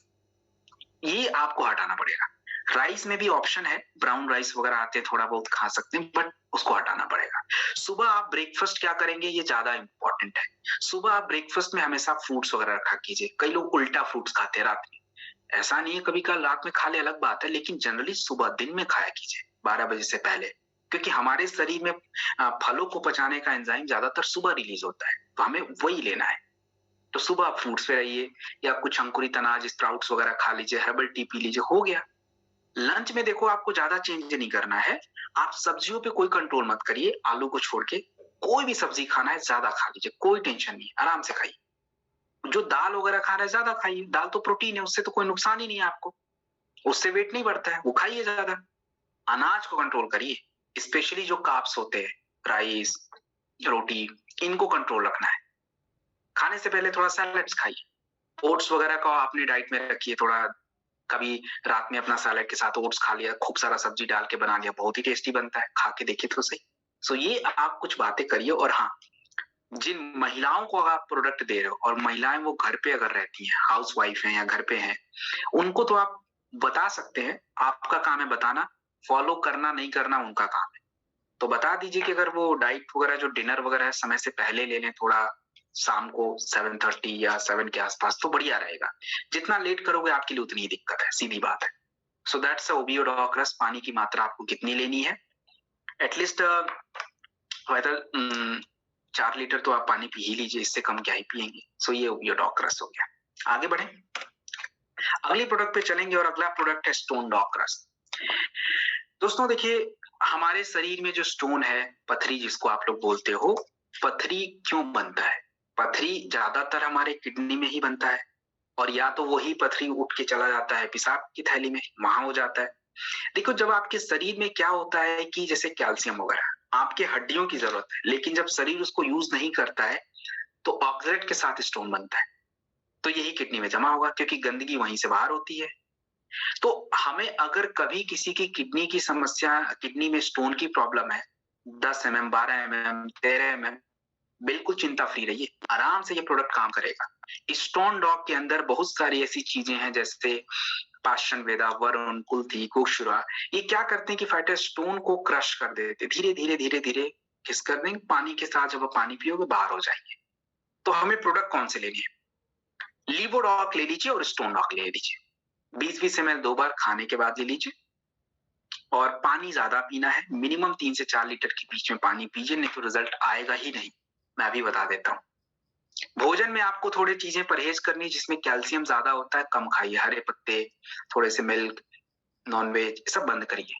ये आपको हटाना पड़ेगा। राइस में भी ऑप्शन है, ब्राउन राइस वगैरह आते हैं, थोड़ा बहुत खा सकते हैं, बट उसको हटाना पड़ेगा। सुबह आप ब्रेकफास्ट क्या करेंगे, ये ज्यादा इंपॉर्टेंट है। सुबह आप ब्रेकफास्ट में हमेशा फ्रूट्स वगैरह रखा कीजिए। कई लोग उल्टा फ्रूट्स खाते हैं रात में, ऐसा नहीं है, कभी कल रात में खा ले अलग बात है, लेकिन जनरली सुबह दिन में खाया कीजिए 12 बजे से पहले, क्योंकि हमारे शरीर में फलों को पचाने का एंजाइम ज्यादातर सुबह रिलीज होता है, तो हमें वही लेना है। तो सुबह आप फ्रूट्स पे रहिए, या कुछ अंकुरित अनाज, स्प्राउट्स वगैरह खा लीजिए, हर्बल टी पी लीजिए, हो गया। लंच में देखो, आपको ज्यादा चेंज नहीं करना है, आप सब्जियों पे कोई कंट्रोल मत करिए, आलू को छोड़ के कोई भी सब्जी खाना है ज्यादा खा लीजिए, कोई टेंशन नहीं, आराम से खाइए। जो दाल वगैरह खा रहा है ज्यादा खाइए, दाल तो प्रोटीन है, उससे तो कोई नुकसान ही नहीं है आपको, उससे वेट नहीं बढ़ता है, वो खाइए ज्यादा। अनाज को कंट्रोल करिए, स्पेशली जो कार्ब्स होते हैं, राइस, रोटी, इनको कंट्रोल रखना है। खाने से पहले थोड़ा सैलेड्स खाइए, ओट्स वगैरह का अपनी डाइट में रखिए थोड़ा। कभी रात में अपना सैलेड के साथ ओट्स खा लिया, खूब सारा सब्जी डाल के बना लिया, बहुत ही टेस्टी बनता है, खा के देखिए तो सही। सो ये आप कुछ बातें करिए। और हाँ, जिन महिलाओं को आप प्रोडक्ट दे रहे हो, और महिलाएं वो घर पे अगर रहती हैं, हाउस वाइफ हैं या घर पे हैं, उनको तो आप बता सकते हैं, आपका काम है बताना, फॉलो करना नहीं करना उनका काम है। तो बता दीजिए कि अगर वो डाइट वगैरह, जो डिनर वगैरह है, समय से पहले ले लें, थोड़ा शाम को 7:30 या 7 के आसपास, तो बढ़िया रहेगा। जितना लेट करोगे आपके लिए उतनी ही दिक्कत है, सीधी बात है। सो दैट्स ओबियोडोक्रस। पानी की मात्रा आपको कितनी लेनी है, एटलीस्ट वेदर 4 लीटर तो आप पानी पी ही लीजिए, इससे कम क्या ही पिएंगे। सो ये ओबियोडोक्रस हो गया। आगे बढ़े, अगले प्रोडक्ट पे चलेंगे, और अगला प्रोडक्ट है स्टोन डॉक्रस। दोस्तों देखिए, हमारे शरीर में जो स्टोन है, पथरी जिसको आप लोग बोलते हो, पथरी क्यों बनता है? पथरी ज्यादातर हमारे किडनी में ही बनता है, और या तो वही पथरी उठ के चला जाता है पेशाब की थैली में, वहां हो जाता है। देखो, जब आपके शरीर में क्या होता है कि जैसे कैल्शियम वगैरह आपके हड्डियों की जरूरत है, लेकिन जब शरीर उसको यूज नहीं करता है, तो ऑक्सीडेट के साथ स्टोन बनता है, तो यही किडनी में जमा होगा, क्योंकि गंदगी वहीं से बाहर होती है। तो हमें अगर कभी किसी की किडनी की समस्या, किडनी में स्टोन की प्रॉब्लम है, 10 mm, 12 mm, 13 mm, बिल्कुल चिंता फ्री रहिए, आराम से ये प्रोडक्ट काम करेगा। स्टोन डॉग के अंदर बहुत सारी ऐसी चीजें हैं, जैसे पाषाण वेदा, वरुण, कुल्थी, गोक्षुरा, ये क्या करते हैं कि फाइटर स्टोन को क्रश कर देते, धीरे धीरे धीरे धीरे किस कर देंगे, पानी के साथ जब पानी पियोगे बाहर हो जाएंगे। तो हमें प्रोडक्ट कौन से लेने हैं? लिवोडॉक ले लीजिए और स्टोन डॉक ले लीजिए। 20-20 ml 2 बार खाने के बाद ले लीजिए। और पानी ज्यादा पीना है, मिनिमम 3 से 4 लीटर के बीच में पानी पीजिए, नहीं तो रिजल्ट आएगा ही नहीं, मैं भी बता देता हूँ। भोजन में आपको थोड़ी चीजें परहेज करनी, जिसमें कैल्शियम ज्यादा होता है, कम खाइए, हरे पत्ते, थोड़े से मिल्क, नॉनवेज, सब बंद करिए।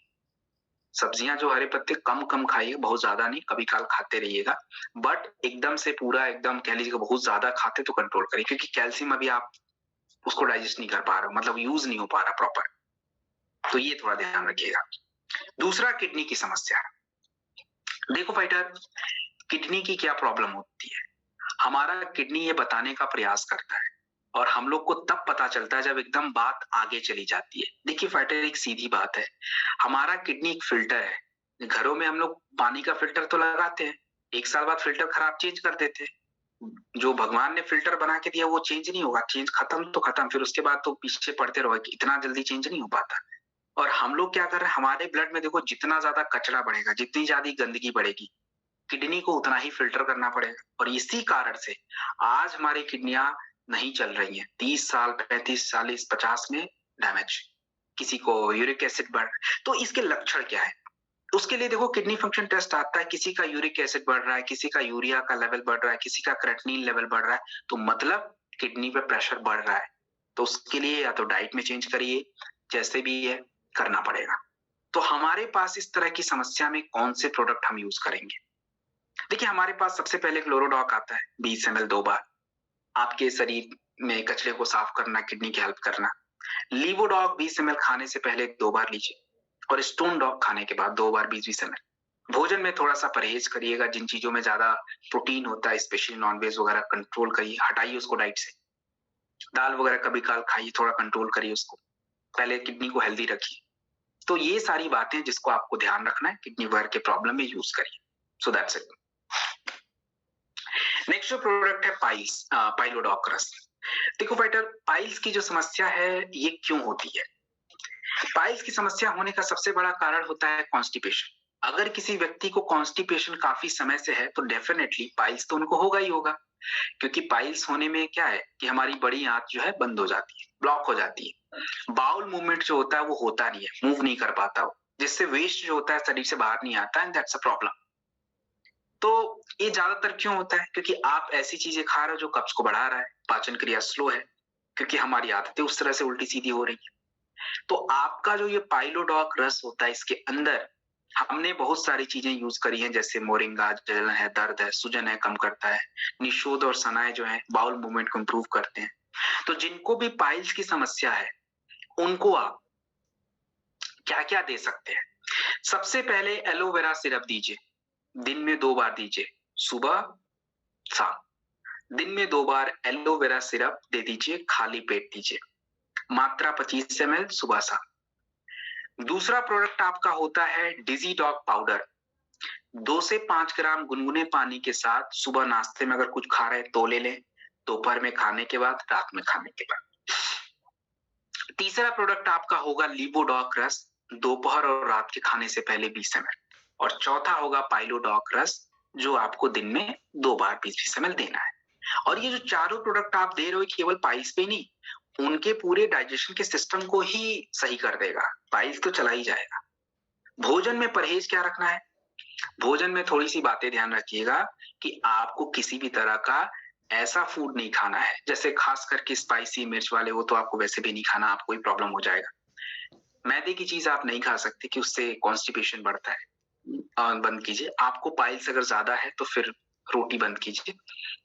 सब्जियां जो हरे पत्ते कम कम खाइए, बहुत ज्यादा नहीं, कभी काल खाते रहिएगा, बट एकदम से पूरा एकदम कह लीजिए बहुत ज्यादा खाते तो कंट्रोल करिए, क्योंकि कैल्शियम अभी आप उसको डाइजेस्ट नहीं कर पा रहे हो, मतलब यूज नहीं हो पा रहा प्रॉपर, तो ये थोड़ा ध्यान रखिएगा। दूसरा, किडनी की समस्या। देखो फाइटर, किडनी की क्या प्रॉब्लम होती है, हमारा किडनी ये बताने का प्रयास करता है, और हम लोग को तब पता चलता है जब एकदम बात आगे चली जाती है। देखिए फाइटर, एक सीधी बात है, हमारा किडनी एक फिल्टर है। घरों में हम लोग पानी का फिल्टर तो लगाते हैं, 1 साल बाद फिल्टर खराब चेंज कर देते हैं। जो भगवान ने फिल्टर बना के दिया वो चेंज नहीं होगा, चेंज खत्म तो खत्म, फिर उसके बाद तो पीछे पड़ते रहोगे, इतना जल्दी चेंज नहीं हो पाता। और हम लोग क्या कर रहे हैं, हमारे ब्लड में देखो, जितना ज्यादा कचरा बढ़ेगा, जितनी ज्यादा गंदगी बढ़ेगी, किडनी को उतना ही फिल्टर करना पड़ेगा। और इसी कारण से आज हमारी किडनियां नहीं चल रही हैं, 30 साल, 35, 40, 50 में डैमेज, किसी को यूरिक एसिड बढ़। तो इसके लक्षण क्या है, उसके लिए देखो किडनी फंक्शन टेस्ट आता है, किसी का यूरिक एसिड बढ़ रहा है, किसी का यूरिया का लेवल बढ़ रहा है, किसी का क्रेटिनिन लेवल बढ़ रहा है, तो मतलब किडनी पे प्रेशर बढ़ रहा है। तो उसके लिए या तो डाइट में चेंज करिए, जैसे भी है करना पड़ेगा। तो हमारे पास इस तरह की समस्या में कौन से प्रोडक्ट हम यूज करेंगे? देखिए, हमारे पास सबसे पहले क्लोरोडॉक आता है, 20 ml 2 बार, आपके शरीर में कचरे को साफ करना, किडनी की हेल्प करना। लीवोडॉक 20 ml खाने से पहले 2 बार लीजिए। और स्टोन डॉग खाने के बाद 2 बार 20-20 ml। भोजन में थोड़ा सा परहेज करिएगा, जिन चीजों में ज्यादा प्रोटीन होता है स्पेशली नॉनवेज वगैरह कंट्रोल करिए, हटाइए उसको डाइट से। दाल वगैरह कभी काल खाइए, थोड़ा कंट्रोल करिए उसको, पहले किडनी को हेल्दी रखिए। तो ये सारी बातें जिसको आपको ध्यान रखना है किडनी वगैरह के प्रॉब्लम में यूज करिए। So that's it. नेक्स्ट जो प्रोडक्ट है पाइल्स, पाइलोडोक्रस। देखो फाइटर, पाइल्स की जो समस्या है ये क्यों होती है? पाइल्स की समस्या होने का सबसे बड़ा कारण होता है कॉन्स्टिपेशन। अगर किसी व्यक्ति को कॉन्स्टिपेशन काफी समय से है तो डेफिनेटली पाइल्स तो उनको होगा ही होगा, क्योंकि पाइल्स होने में क्या है कि हमारी बड़ी आंत जो है बंद हो जाती है, ब्लॉक हो जाती है। बाउल मूवमेंट जो होता है वो होता नहीं है, मूव नहीं कर पाता वो, जिससे वेस्ट जो होता है शरीर से बाहर नहीं आता है, दैट्स अ प्रॉब्लम। तो ये ज्यादातर क्यों होता है? क्योंकि आप ऐसी चीजें खा रहे हो जो कब्ज को बढ़ा रहा है, पाचन क्रिया स्लो है, क्योंकि हमारी आदतें उस तरह से उल्टी सीधी हो रही है। तो आपका जो ये पाइलोडॉक रस होता है इसके अंदर हमने बहुत सारी चीजें यूज करी हैं, जैसे मोरिंगा, जलन है, दर्द है, सूजन है, कम करता है। निशोद और सनाए जो है बाउल मूवमेंट को इंप्रूव करते हैं। तो जिनको भी पाइल्स की समस्या है उनको आप क्या क्या दे सकते हैं? सबसे पहले एलोवेरा सिरप दीजिए, दिन में 2 बार दीजिए, सुबह शाम। दिन में 2 बार एलोवेरा सिरप दे दीजिए, खाली पेट दीजिए, मात्रा 25 ml सुबह शाम। दूसरा प्रोडक्ट आपका होता है डिजी डॉग पाउडर। 2 से 5 ग्राम गुनगुने पानी के साथ सुबह नाश्ते में अगर कुछ खा रहे हैं तो ले लें, दोपहर में खाने के बाद, रात में खाने के बाद। तीसरा प्रोडक्ट आपका होगा लिवोडॉक रस, दोपहर और रात के खाने से पहले 20 ml। और चौथा होगा पाइलोडॉक रस, जो आपको दिन में 2 बार 20-20 ml देना है। और ये जो चारों प्रोडक्ट आप दे रहे हो केवल पाइल्स पे नहीं, उनके पूरे डाइजेशन के सिस्टम को ही सही कर देगा, पाइल्स तो चला ही जाएगा। भोजन में परहेज क्या रखना है? भोजन में थोड़ी सी बातें ध्यान रखिएगा कि आपको किसी भी तरह का ऐसा फूड नहीं खाना है, जैसे खास करके स्पाइसी मिर्च वाले, वो तो आपको वैसे भी नहीं खाना, आपको ही प्रॉब्लम हो जाएगा। मैदे की चीज आप नहीं खा सकते कि उससे कॉन्स्टिपेशन बढ़ता है, बंद कीजिए। आपको पाइल्स अगर ज्यादा है तो फिर रोटी बंद कीजिए,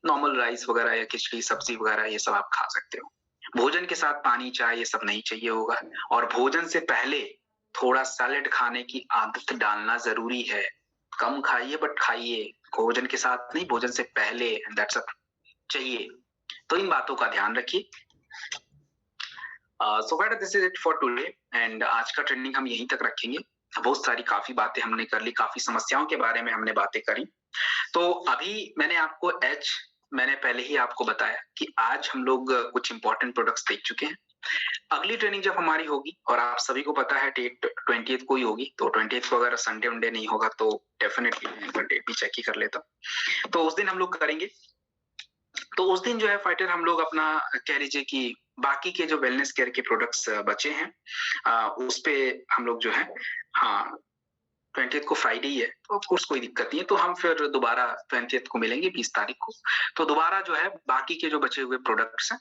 नॉर्मल राइस वगैरह या खिचड़ी सब्जी वगैरह ये सब आप खा सकते हो। भोजन के साथ पानी चाय ये सब नहीं चाहिए होगा। और भोजन से पहले थोड़ा सैलेड खाने की आदत डालना जरूरी है। कम खाइए बट खाइए, भोजन के साथ नहीं, भोजन से पहले, दैट्स अ चाहिए। तो इन बातों का ध्यान रखिए। So fighter, this is it for today and आज का ट्रेनिंग हम यहीं तक रखेंगे। बहुत सारी काफी बातें हमने कर ली, काफी समस्याओं के बारे में हमने बातें करी। तो अभी मैंने पहले ही आपको बताया कि आज हम लोग कुछ इंपॉर्टेंट प्रोडक्ट्स देख चुके हैं। अगली ट्रेनिंग जब हमारी होगी, और आप सभी को पता है डेट 20th को ही होगी, तो 20th को अगर संडे वनडे नहीं होगा तो डेफिनेटली मैं डेट भी चेक ही कर लेता हूँ, तो उस दिन हम लोग करेंगे। तो उस दिन जो है फाइटर हम लोग अपना कह लीजिए कि बाकी के जो वेलनेस केयर के प्रोडक्ट्स बचे हैं उस पे हम लोग जो है, हाँ 20th को फ्राइडे ही है तो ऑफ कोर्स कोई दिक्कत नहीं है, तो हम फिर दोबारा 20th को मिलेंगे 20 तारीख को। तो दोबारा जो है बाकी के जो बचे हुए प्रोडक्ट्स हैं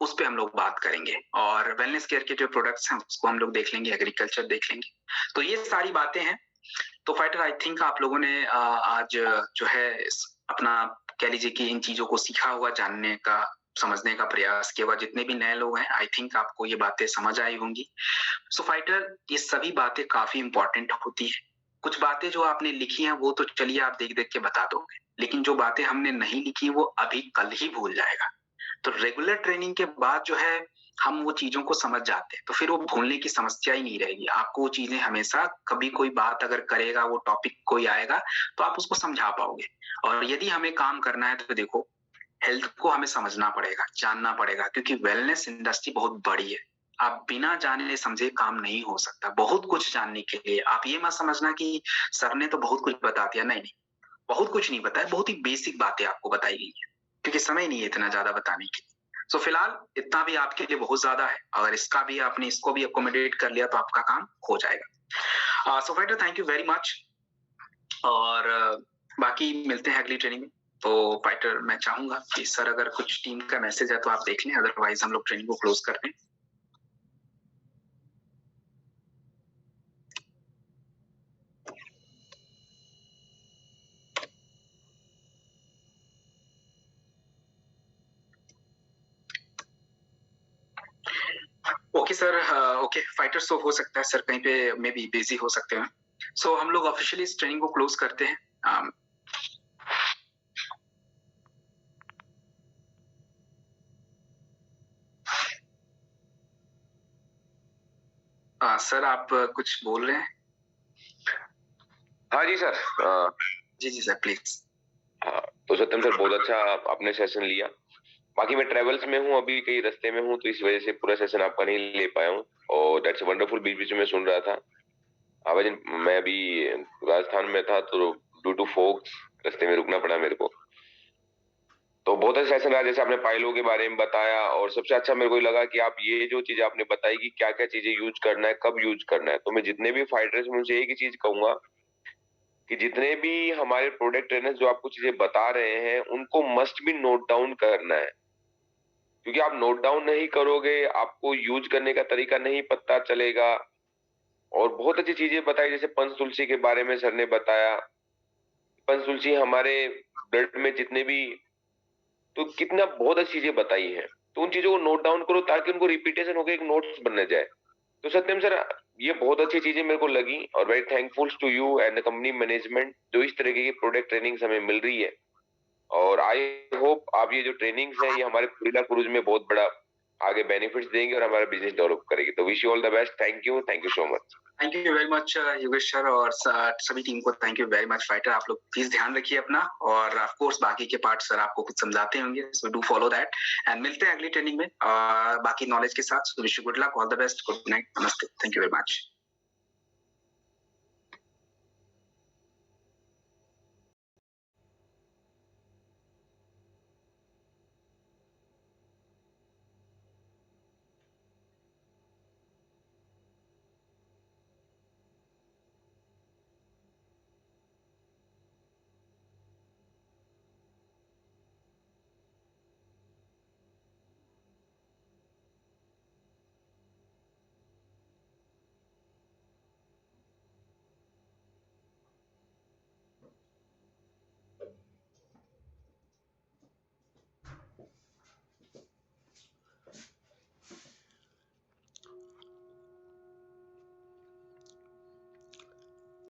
उस पे हम लोग बात करेंगे, और वेलनेस केयर के जो प्रोडक्ट्स हैं उसको हम लोग देख लेंगे, एग्रीकल्चर देख लेंगे। तो ये सारी बातें हैं। तो फाइटर आई थिंक आप लोगों ने आज जो है अपना कह लीजिए कि इन चीजों को सीखा हुआ, जानने का, समझने का प्रयास किया हुआ। जितने भी नए लोग हैं आई थिंक आपको ये बातें समझ आई होंगी। सो फाइटर, ये सभी बातें काफी इंपॉर्टेंट होती है। कुछ बातें जो आपने लिखी हैं वो तो चलिए आप देख देख के बता दोगे, लेकिन जो बातें हमने नहीं लिखी वो अभी कल ही भूल जाएगा। तो रेगुलर ट्रेनिंग के बाद जो है हम वो चीजों को समझ जाते हैं, तो फिर वो भूलने की समस्या ही नहीं रहेगी। आपको वो चीजें हमेशा, कभी कोई बात अगर करेगा, वो टॉपिक कोई आएगा तो आप उसको समझा पाओगे। और यदि हमें काम करना है तो देखो, हेल्थ को हमें समझना पड़ेगा, जानना पड़ेगा, क्योंकि वेलनेस इंडस्ट्री बहुत बड़ी है। आप बिना जाने समझे काम नहीं हो सकता। बहुत कुछ जानने के लिए, आप ये मत समझना कि सर ने तो बहुत कुछ बता दिया, नहीं नहीं, बहुत कुछ नहीं बताया, बहुत ही बेसिक बातें आपको बताई गई है, क्योंकि समय नहीं है इतना ज्यादा बताने के लिए। सो फिलहाल इतना भी आपके लिए बहुत ज्यादा है, अगर इसका भी आपने इसको भी अकोमोडेट कर लिया तो आपका काम हो जाएगा। So fighter, thank you very much, और बाकी मिलते हैं अगली ट्रेनिंग में। तो फाइटर, मैं चाहूंगा कि सर अगर कुछ टीम का मैसेज है तो आप देख लें, अदरवाइज हम लोग ट्रेनिंग को क्लोज कर दें। Okay okay sir, okay fighters तो हो सकता है सर कहीं पे मे बी बिजी हो सकते हैं, सो हम लोग ऑफिशियली इस ट्रेनिंग को क्लोज करते हैं। सर आप कुछ बोल रहे हैं? हाँ जी सर। जी जी सर प्लीज। हाँ, तो सत्यम सर बहुत अच्छा आपने सेशन लिया। बाकी मैं ट्रेवल्स में हूँ, अभी कहीं रास्ते में हूँ, तो इस वजह से पूरा सेशन आपका नहीं ले पाया हूँ। और दैट्स वंडरफुल, बीच बीच में सुन रहा था आवाज। मैं अभी राजस्थान में था, तो ड्यू टू फोक्स रास्ते में रुकना पड़ा मेरे को। तो बहुत अच्छा सेशन रहा, जैसे आपने पायलों के बारे में बताया, और सबसे अच्छा मेरे को लगा कि आप ये जो चीज आपने बताई कि क्या क्या चीजें यूज करना है, कब यूज करना है। तो मैं जितने भी फाइटर्स में उनसे एक ही चीज कहूंगा कि जितने भी हमारे प्रोडक्ट ट्रेनर्स जो आपको चीजें बता रहे हैं, उनको मस्ट भी नोट डाउन करना है। क्योंकि आप नोट डाउन नहीं करोगे, आपको यूज करने का तरीका नहीं पता चलेगा। और बहुत अच्छी चीजें बताई, जैसे पंचतुलसी के बारे में सर ने बताया। पंचतुलसी हमारे ब्लड में जितने भी, तो कितना बहुत अच्छी चीजें बताई हैं। तो उन चीजों को नोट डाउन करो ताकि उनको रिपीटेशन होकर एक नोट्स बनने जाए। तो सत्यम सर, ये बहुत अच्छी चीजें मेरे को लगी, और very thankful to you and the company management जो इस तरीके की प्रोडक्ट ट्रेनिंग्स हमें मिल रही है। और आई होप आप ये जो ट्रेनिंग्स है ये हमारे कुरिला क्रूज में बहुत बड़ा आगे बेनिफिट्स देंगे और हमारा बिजनेस डेवलप करेगी। तो wish you all the best. Thank you so much. Thank you very much Yogesh sir, और सभी टीम को thank you very much. Fighter आप लोग प्लीज ध्यान रखिए अपना, और ऑफ कोर्स बाकी के पार्ट सर आपको कुछ समझाते होंगे, so do follow that. And मिलते हैं अगली ट्रेनिंग में बाकी नॉलेज के साथ। Wish you good luck, all the best, good night, नमस्ते, थैंक यू वेरी मच।